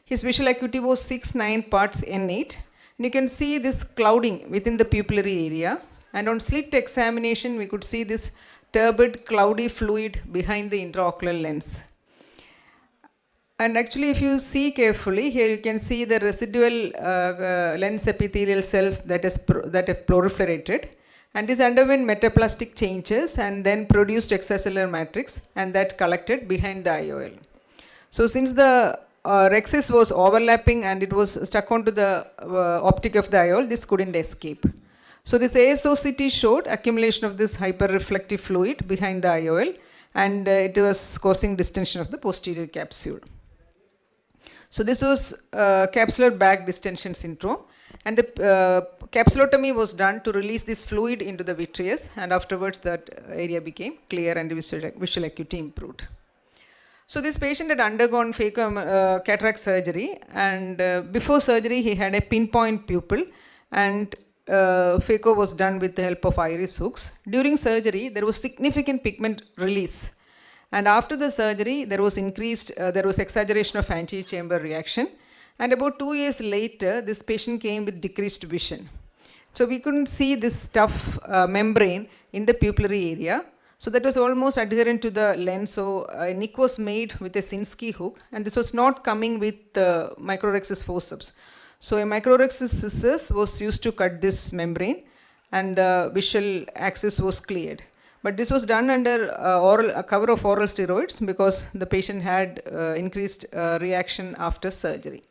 His visual acuity was 6/9 parts N8. And you can see this clouding within the pupillary area. And on slit examination, we could see this turbid, cloudy fluid behind the intraocular lens. And actually, if you see carefully, here you can see the residual lens epithelial cells that have proliferated. And this underwent metaplastic changes and then produced extracellular matrix, and that collected behind the IOL. So since the rexis was overlapping and it was stuck onto the optic of the IOL, this couldn't escape. So this ASOCT showed accumulation of this hyperreflective fluid behind the IOL, and it was causing distension of the posterior capsule. So this was capsular bag distension syndrome. And the capsulotomy was done to release this fluid into the vitreous, and afterwards that area became clear and visual acuity improved. So this patient had undergone cataract surgery, and before surgery he had a pinpoint pupil, and phaco was done with the help of iris hooks. During surgery there was significant pigment release, and after the surgery there was exaggeration of anterior chamber reaction. And about 2 years later, this patient came with decreased vision. So we couldn't see this tough membrane in the pupillary area. So that was almost adherent to the lens. So a nick was made with a Sinskey hook, and this was not coming with microrhexis forceps. So a microrhexis scissors was used to cut this membrane, and the visual axis was cleared. But this was done under a cover of oral steroids because the patient had increased reaction after surgery.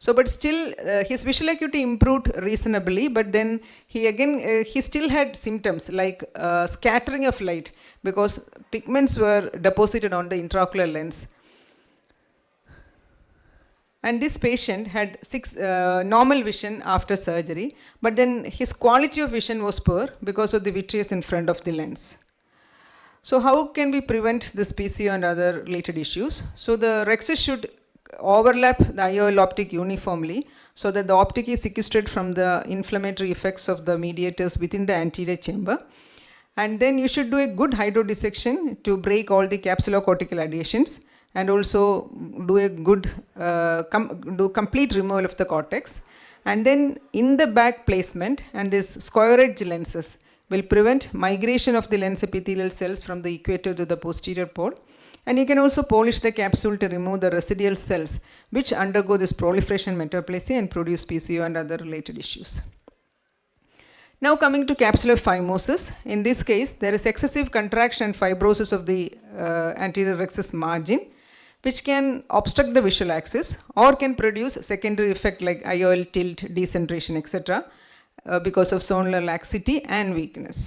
So, but still, his visual acuity improved reasonably, but then he still had symptoms like scattering of light because pigments were deposited on the intraocular lens. And this patient had normal vision after surgery, but then his quality of vision was poor because of the vitreous in front of the lens. So how can we prevent this PCO and other related issues? So the rexis should overlap the IOL optic uniformly so that the optic is sequestrated from the inflammatory effects of the mediators within the anterior chamber. And then you should do a good hydrodissection to break all the capsulocortical adhesions, and also do a good do complete removal of the cortex. And then in the back placement and this square edge lenses will prevent migration of the lens epithelial cells from the equator to the posterior pole. And you can also polish the capsule to remove the residual cells which undergo this proliferation metaplasia and produce PCO and other related issues. Now coming to capsular phimosis, in this case there is excessive contraction and fibrosis of the anterior rexus margin, which can obstruct the visual axis or can produce secondary effect like IOL tilt, decentration, etc. Because of zonular laxity and weakness.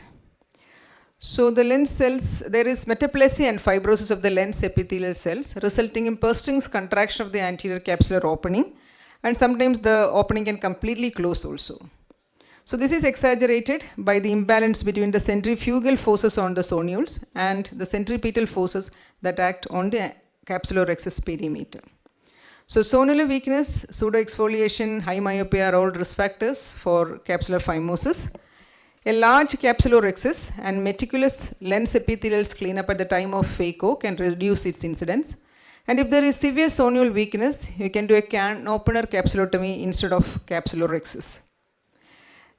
So the lens cells, there is metaplasia and fibrosis of the lens epithelial cells, resulting in persistence contraction of the anterior capsular opening, and sometimes the opening can completely close also. So this is exaggerated by the imbalance between the centrifugal forces on the zonules and the centripetal forces that act on the capsulorhexis perimeter. So zonular weakness, pseudoexfoliation, high myopia are all risk factors for capsular phimosis. A large capsulorhexis and meticulous lens epithelial cleanup at the time of phaco can reduce its incidence. And if there is severe zonule weakness, you can do a can opener capsulotomy instead of capsulorhexis.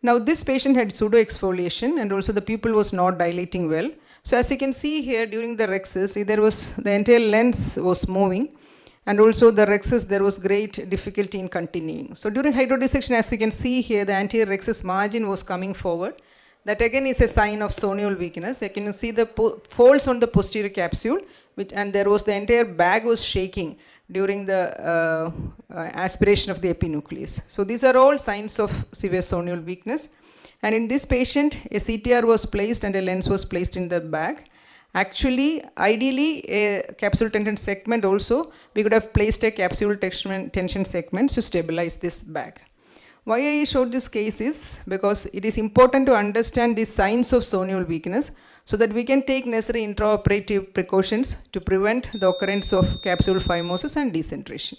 Now this patient had pseudoexfoliation and also the pupil was not dilating well. So as you can see here during the rhexis, the entire lens was moving, and also the rhexis there was great difficulty in continuing. So during hydrodissection, as you can see here, the anterior rhexis margin was coming forward. That again is a sign of zonule weakness. You can see the folds on the posterior capsule, and there was the entire bag was shaking during the aspiration of the epinucleus. So these are all signs of severe zonule weakness. And in this patient, a CTR was placed and a lens was placed in the bag. Actually, ideally, a capsule tension segment also, we could have placed a capsule tension segment to stabilize this bag. Why I showed this case is because it is important to understand the signs of zonule weakness so that we can take necessary intraoperative precautions to prevent the occurrence of capsule phimosis and decentration.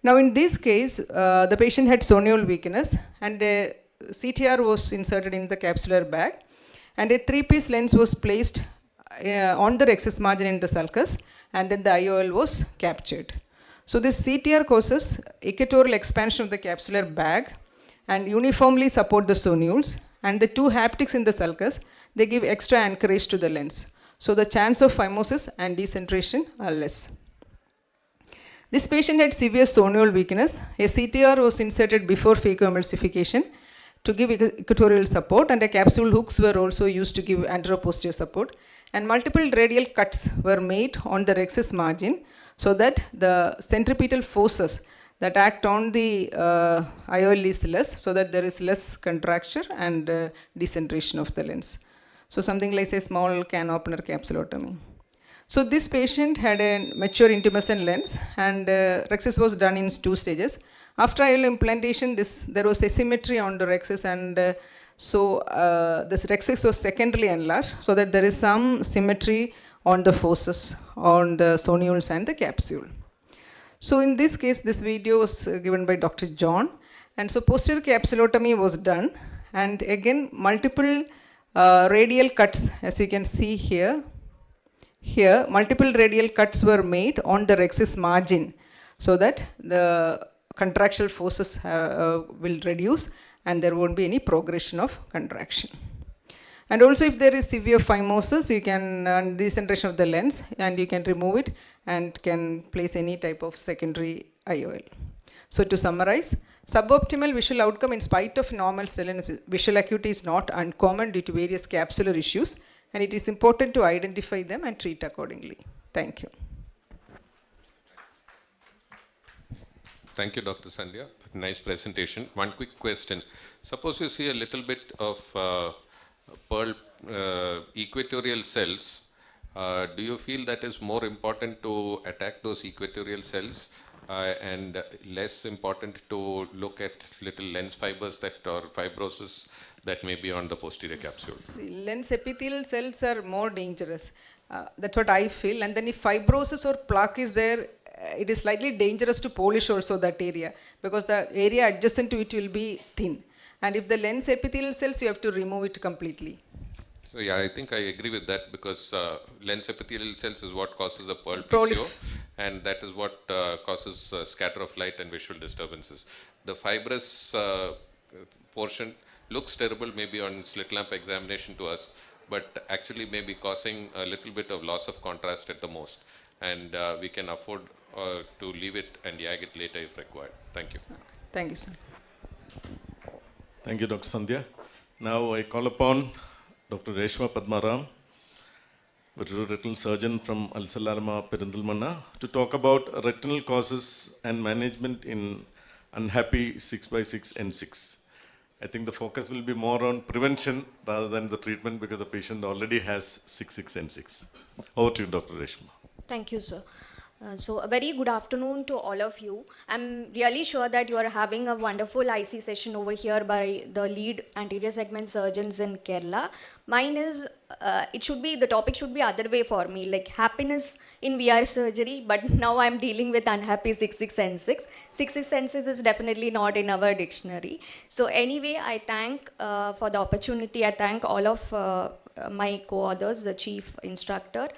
Now in this case, the patient had zonule weakness and a CTR was inserted in the capsular bag, and a 3-piece lens was placed on the rhexis margin in the sulcus, and then the IOL was captured. So this CTR causes equatorial expansion of the capsular bag and uniformly support the zonules, and the two haptics in the sulcus, they give extra anchorage to the lens. So the chance of phimosis and decentration are less. This patient had severe zonule weakness. A CTR was inserted before phacoemulsification to give equatorial support, and a capsule hooks were also used to give anteroposterior support, and multiple radial cuts were made on the rhexis margin so that the centripetal forces that act on the IOL is less, so that there is less contracture and decentration of the lens. So something like a small can opener capsulotomy. So this patient had a mature intumescent lens, and rhexis was done in 2 stages. After IOL implantation, there was asymmetry on the rhexis, and this rhexis was secondarily enlarged so that there is some symmetry on the forces on the zonules and the capsule. So in this case, this video was given by Dr. John, and so posterior capsulotomy was done, and again multiple radial cuts, as you can see here. Here multiple radial cuts were made on the rhexis margin so that the contractual forces will reduce and there won't be any progression of contraction. And also if there is severe phimosis, you can decentration of the lens, and you can remove it and can place any type of secondary IOL. So to summarize, suboptimal visual outcome in spite of normal visual acuity is not uncommon due to various capsular issues, and it is important to identify them and treat accordingly. Thank you. Thank you, Dr. Sandhya. Nice presentation. One quick question. Suppose you see a little bit of pearl equatorial cells. Do you feel that is more important to attack those equatorial cells and less important to look at little lens fibers that or fibrosis that may be on the posterior capsule? Lens epithelial cells are more dangerous. That's what I feel. And then if fibrosis or plaque is there, it is slightly dangerous to polish also that area, because the area adjacent to it will be thin. And if the lens epithelial cells, you have to remove it completely. So yeah, I think I agree with that because lens epithelial cells is what causes a pearl Prolif- PCO, and that is what causes scatter of light and visual disturbances. The fibrous portion looks terrible maybe on slit lamp examination to us, but actually may be causing a little bit of loss of contrast at the most, and we can afford to leave it and YAG it later if required. Thank you. Thank you, sir. Thank you, Dr. Sandhya. Now I call upon Dr. Reshma Padmaram, retinal surgeon from Al Salarma, Perindalmanna, to talk about retinal causes and management in unhappy 6x6 N6. I think the focus will be more on prevention rather than the treatment because the patient already has 6x6 N6. Over to you, Dr. Reshma. Thank you, sir. So a very good afternoon to all of you. I'm really sure that you are having a wonderful IC session over here by the lead anterior segment surgeons in Kerala. Mine is, the topic should be other way for me, like happiness in VR surgery, but now I'm dealing with unhappy 6/6 N6. 6/6 N6 is definitely not in our dictionary. So anyway, I thank for the opportunity. I thank all of my co-authors, the chief instructor,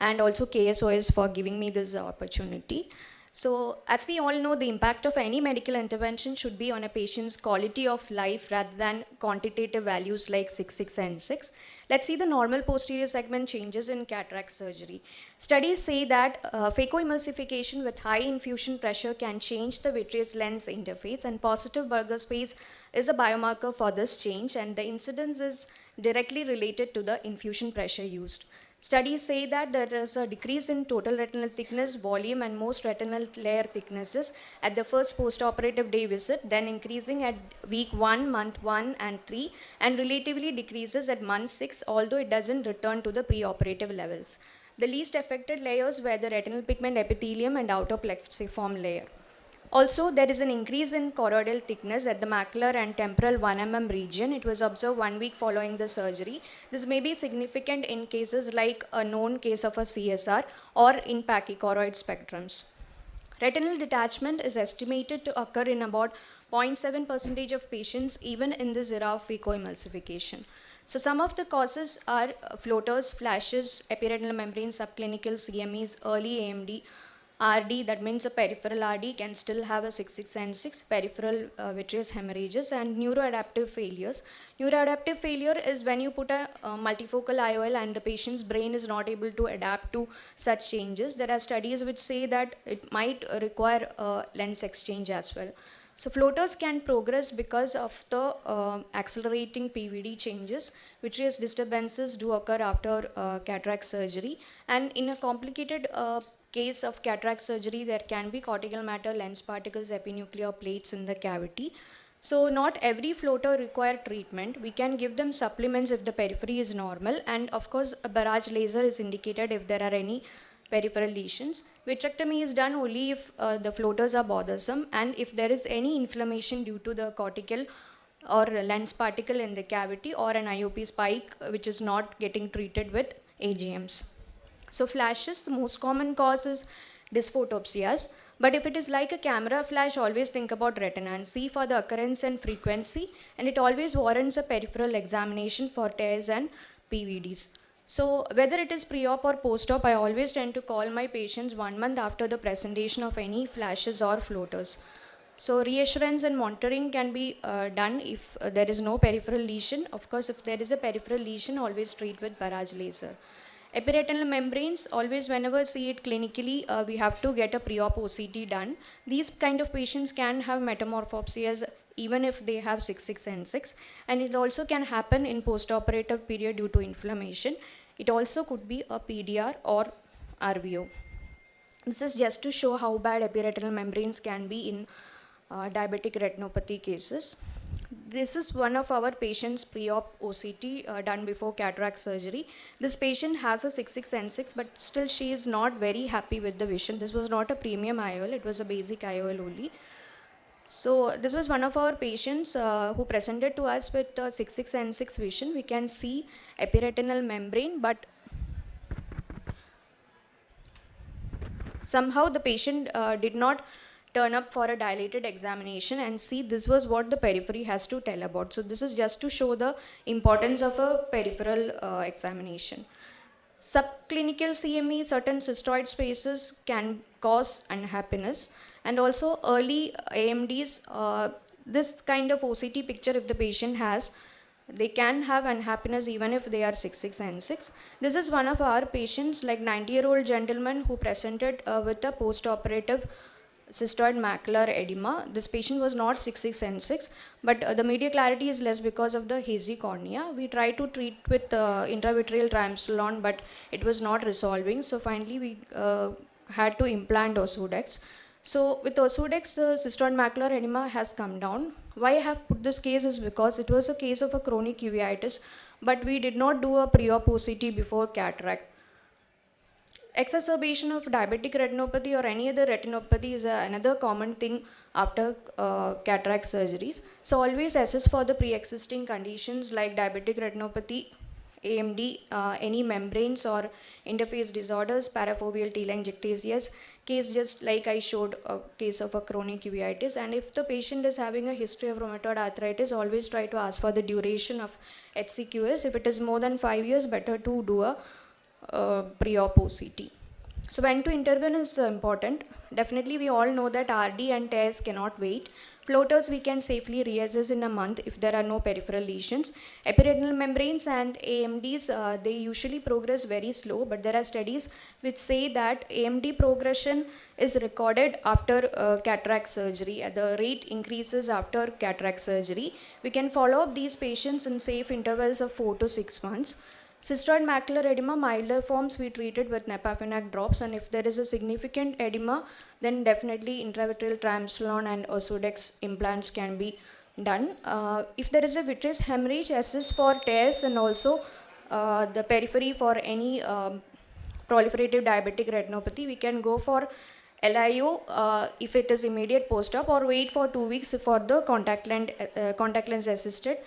and also KSOS for giving me this opportunity. So, as we all know, the impact of any medical intervention should be on a patient's quality of life rather than quantitative values like 6/6 N6. Let's see the normal posterior segment changes in cataract surgery. Studies say that phacoemulsification with high infusion pressure can change the vitreous lens interface, and positive Burger space is a biomarker for this change, and the incidence is directly related to the infusion pressure used. Studies say that there is a decrease in total retinal thickness, volume, and most retinal layer thicknesses at the first postoperative day visit, then increasing at week 1, month 1 and 3, and relatively decreases at month 6, although it doesn't return to the preoperative levels. The least affected layers were the retinal pigment epithelium and outer plexiform layer. Also, there is an increase in choroidal thickness at the macular and temporal 1 mm region. It was observed 1 week following the surgery. This may be significant in cases like a known case of a CSR or in pachychoroid spectrums. Retinal detachment is estimated to occur in about 0.7% of patients even in this era of phacoemulsification. So some of the causes are floaters, flashes, epiretinal membrane subclinical CMEs, early AMD, RD, that means a peripheral RD, can still have a 6/6 N6, peripheral vitreous hemorrhages, and neuroadaptive failures. Neuroadaptive failure is when you put a multifocal IOL and the patient's brain is not able to adapt to such changes. There are studies which say that it might require lens exchange as well. So floaters can progress because of the accelerating PVD changes. Vitreous disturbances do occur after cataract surgery, and in a complicated case of cataract surgery, there can be cortical matter, lens particles, epinuclear plates in the cavity. So not every floater require treatment. We can give them supplements if the periphery is normal, and of course a barrage laser is indicated if there are any peripheral lesions. Vitrectomy is done only if the floaters are bothersome and if there is any inflammation due to the cortical or lens particle in the cavity or an IOP spike which is not getting treated with AGMs. So flashes, the most common cause is dysphotopsias. But if it is like a camera flash, always think about retina and see for the occurrence and frequency, and it always warrants a peripheral examination for tears and PVDs. So whether it is pre-op or post-op, I always tend to call my patients 1 month after the presentation of any flashes or floaters. So reassurance and monitoring can be done if there is no peripheral lesion. Of course, if there is a peripheral lesion, always treat with barrage laser. Epiretinal membranes, always whenever see it clinically, we have to get a pre-op OCT done. These kind of patients can have metamorphopsias even if they have 6/6 N6, and it also can happen in post-operative period due to inflammation. It also could be a PDR or RVO. This is just to show how bad epiretinal membranes can be in diabetic retinopathy cases. This is one of our patients' pre-op OCT done before cataract surgery. This patient has a 6/6 N6, but still she is not very happy with the vision. This was not a premium IOL, it was a basic IOL only. So this was one of our patients who presented to us with 6/6 N6 vision. We can see epiretinal membrane, but somehow the patient did not turn up for a dilated examination and see this was what the periphery has to tell about. So this is just to show the importance of a peripheral examination. Subclinical CME, certain cystoid spaces can cause unhappiness, and also early AMDs, this kind of OCT picture if the patient has, they can have unhappiness even if they are 6'6" and 6. This is one of our patients, like 90-year-old gentleman who presented with a post-operative cystoid macular edema. This patient was not 6'6" and 6, but the media clarity is less because of the hazy cornea. We tried to treat with intravitreal triamcinolone, but it was not resolving. So finally, we had to implant Osidex. So with Osidex, the cystoid macular edema has come down. Why I have put this case is because it was a case of a chronic uveitis, but we did not do a pre-op OCT before cataract. Exacerbation of diabetic retinopathy or any other retinopathy is another common thing after cataract surgeries. So always assess for the pre-existing conditions like diabetic retinopathy, AMD, any membranes or interface disorders, parafoveal telangiectasias, case just like I showed a case of a chronic uveitis. And if the patient is having a history of rheumatoid arthritis, always try to ask for the duration of HCQS. If it is more than 5 years, better to do a pre-op OCT. So when to intervene is important. Definitely we all know that RD and tears cannot wait. Floaters we can safely reassess in a month if there are no peripheral lesions. Epiretinal membranes and AMDs, they usually progress very slow, but there are studies which say that AMD progression is recorded after cataract surgery. The rate increases after cataract surgery. We can follow up these patients in safe intervals of 4 to 6 months. Cystoid macular edema, milder forms we treated with nepafenac drops, and if there is a significant edema, then definitely intravitreal triamcinolone and Osidex implants can be done. If there is a vitreous hemorrhage, assess for tears and also the periphery for any proliferative diabetic retinopathy. We can go for LIO if it is immediate post-op, or wait for 2 weeks for the contact lens assisted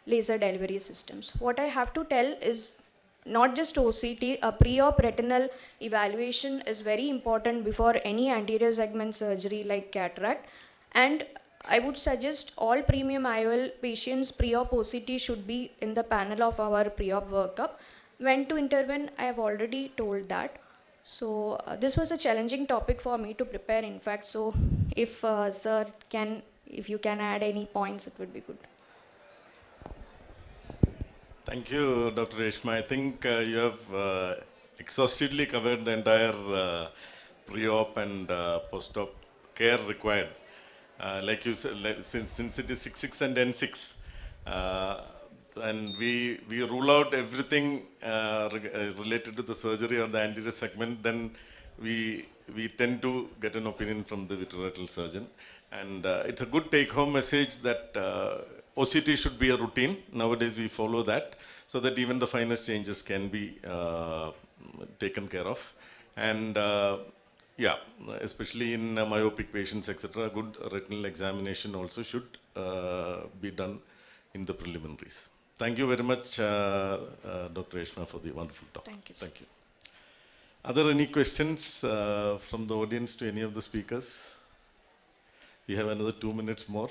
laser delivery systems. What I have to tell is not just OCT, a pre-op retinal evaluation is very important before any anterior segment surgery like cataract. And I would suggest all premium IOL patients pre-op OCT should be in the panel of our pre-op workup. When to intervene, I have already told that. So this was a challenging topic for me to prepare, in fact. So if sir can, if you can add any points, it would be good. Thank you, Dr. Reshma. I think you have exhaustively covered the entire pre-op and post-op care required. Like you said, since it is 6'6" and N6, and we rule out everything related to the surgery or the anterior segment, then we tend to get an opinion from the vitreoretinal surgeon. And it's a good take-home message that OCT should be a routine. Nowadays we follow that, so that even the finest changes can be taken care of. And yeah, especially in myopic patients, etc., good retinal examination also should be done in the preliminaries. Thank you very much, Dr. Reshma, for the wonderful talk. Thank you. Thank you. Are there any questions from the audience to any of the speakers? We have another 2 minutes more.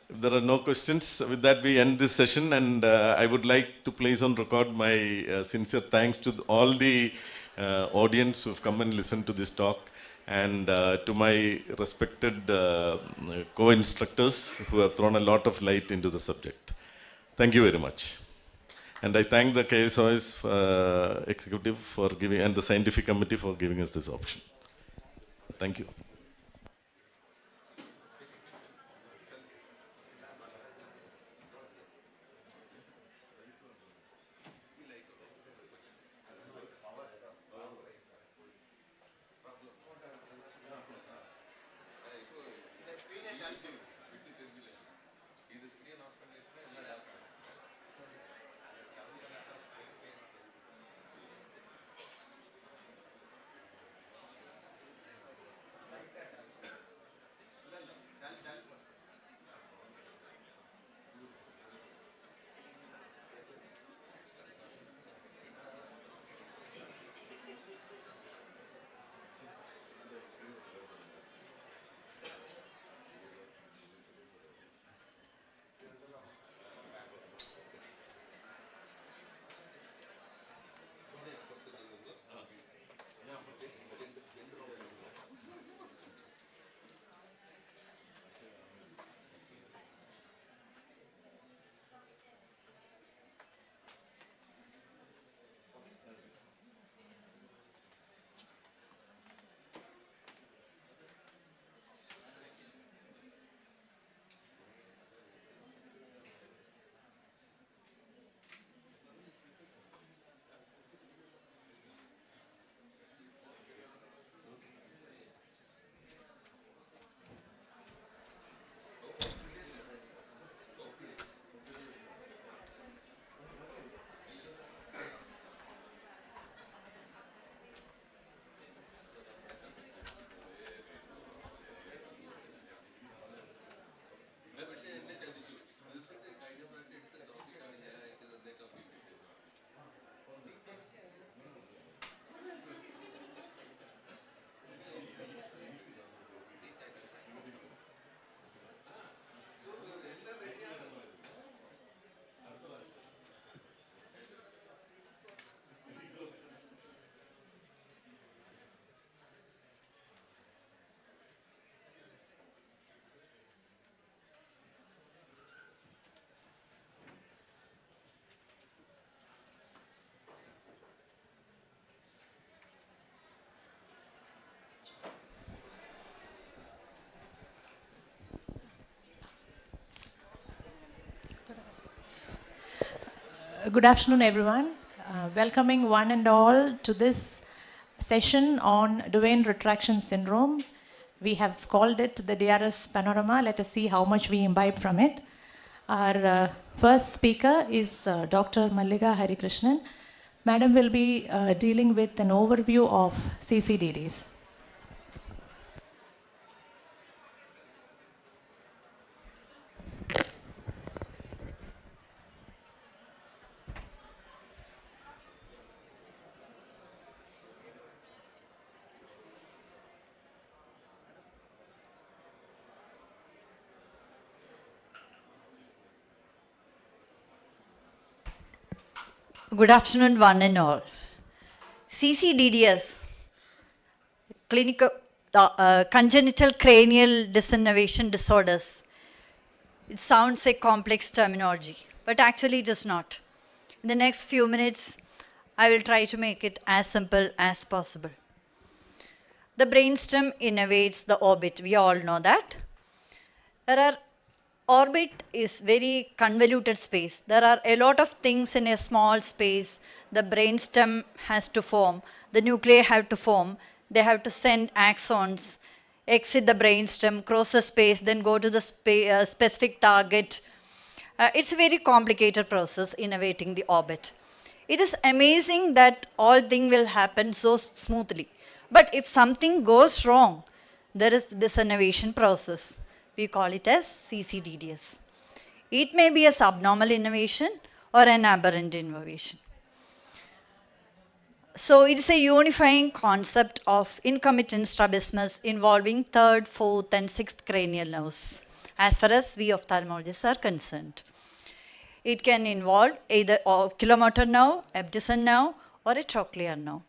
If there are no questions, with that we end this session, and I would like to place on record my sincere thanks to all the audience who have come and listened to this talk, and to my respected co-instructors who have thrown a lot of light into the subject. Thank you very much. And I thank the KSOS executive for giving, and the scientific committee for giving us this option. Thank you. Good afternoon, everyone. Welcoming one and all to this session on Duane retraction syndrome. We have called it the DRS panorama. Let us see how much we imbibe from it. Our first speaker is Dr. Mallika Harikrishnan. Madam will be dealing with an overview of CCDDs. Good afternoon, one and all. CCDDS, clinical congenital cranial dysnervation disorders. It sounds a complex terminology, but actually it is not. In the next few minutes, I will try to make it as simple as possible. The brainstem innervates the orbit. We all know that. Orbit is very convoluted space. There are a lot of things in a small space. The brainstem has to form. The nuclei have to form. They have to send axons, exit the brainstem, cross the space, then go to the specific target. It's a very complicated process innervating the orbit. It is amazing that all things will happen so smoothly. But if something goes wrong, there is this innervation process. We call it as CCDDS. It may be a subnormal innervation or an aberrant innervation. So it is a unifying concept of incompetent strabismus involving third, fourth, and sixth cranial nerves, as far as we ophthalmologists are concerned. It can involve either oculomotor nerve, abducens nerve, or a trochlear nerve.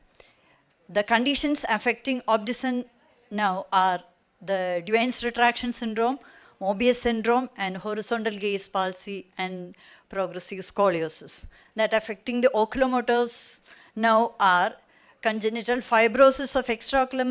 The conditions affecting abducens nerve are the Duane's retraction syndrome, Mobius syndrome, and horizontal gaze palsy and progressive scoliosis. That affecting the oculomotor nerve are congenital fibrosis of extraocular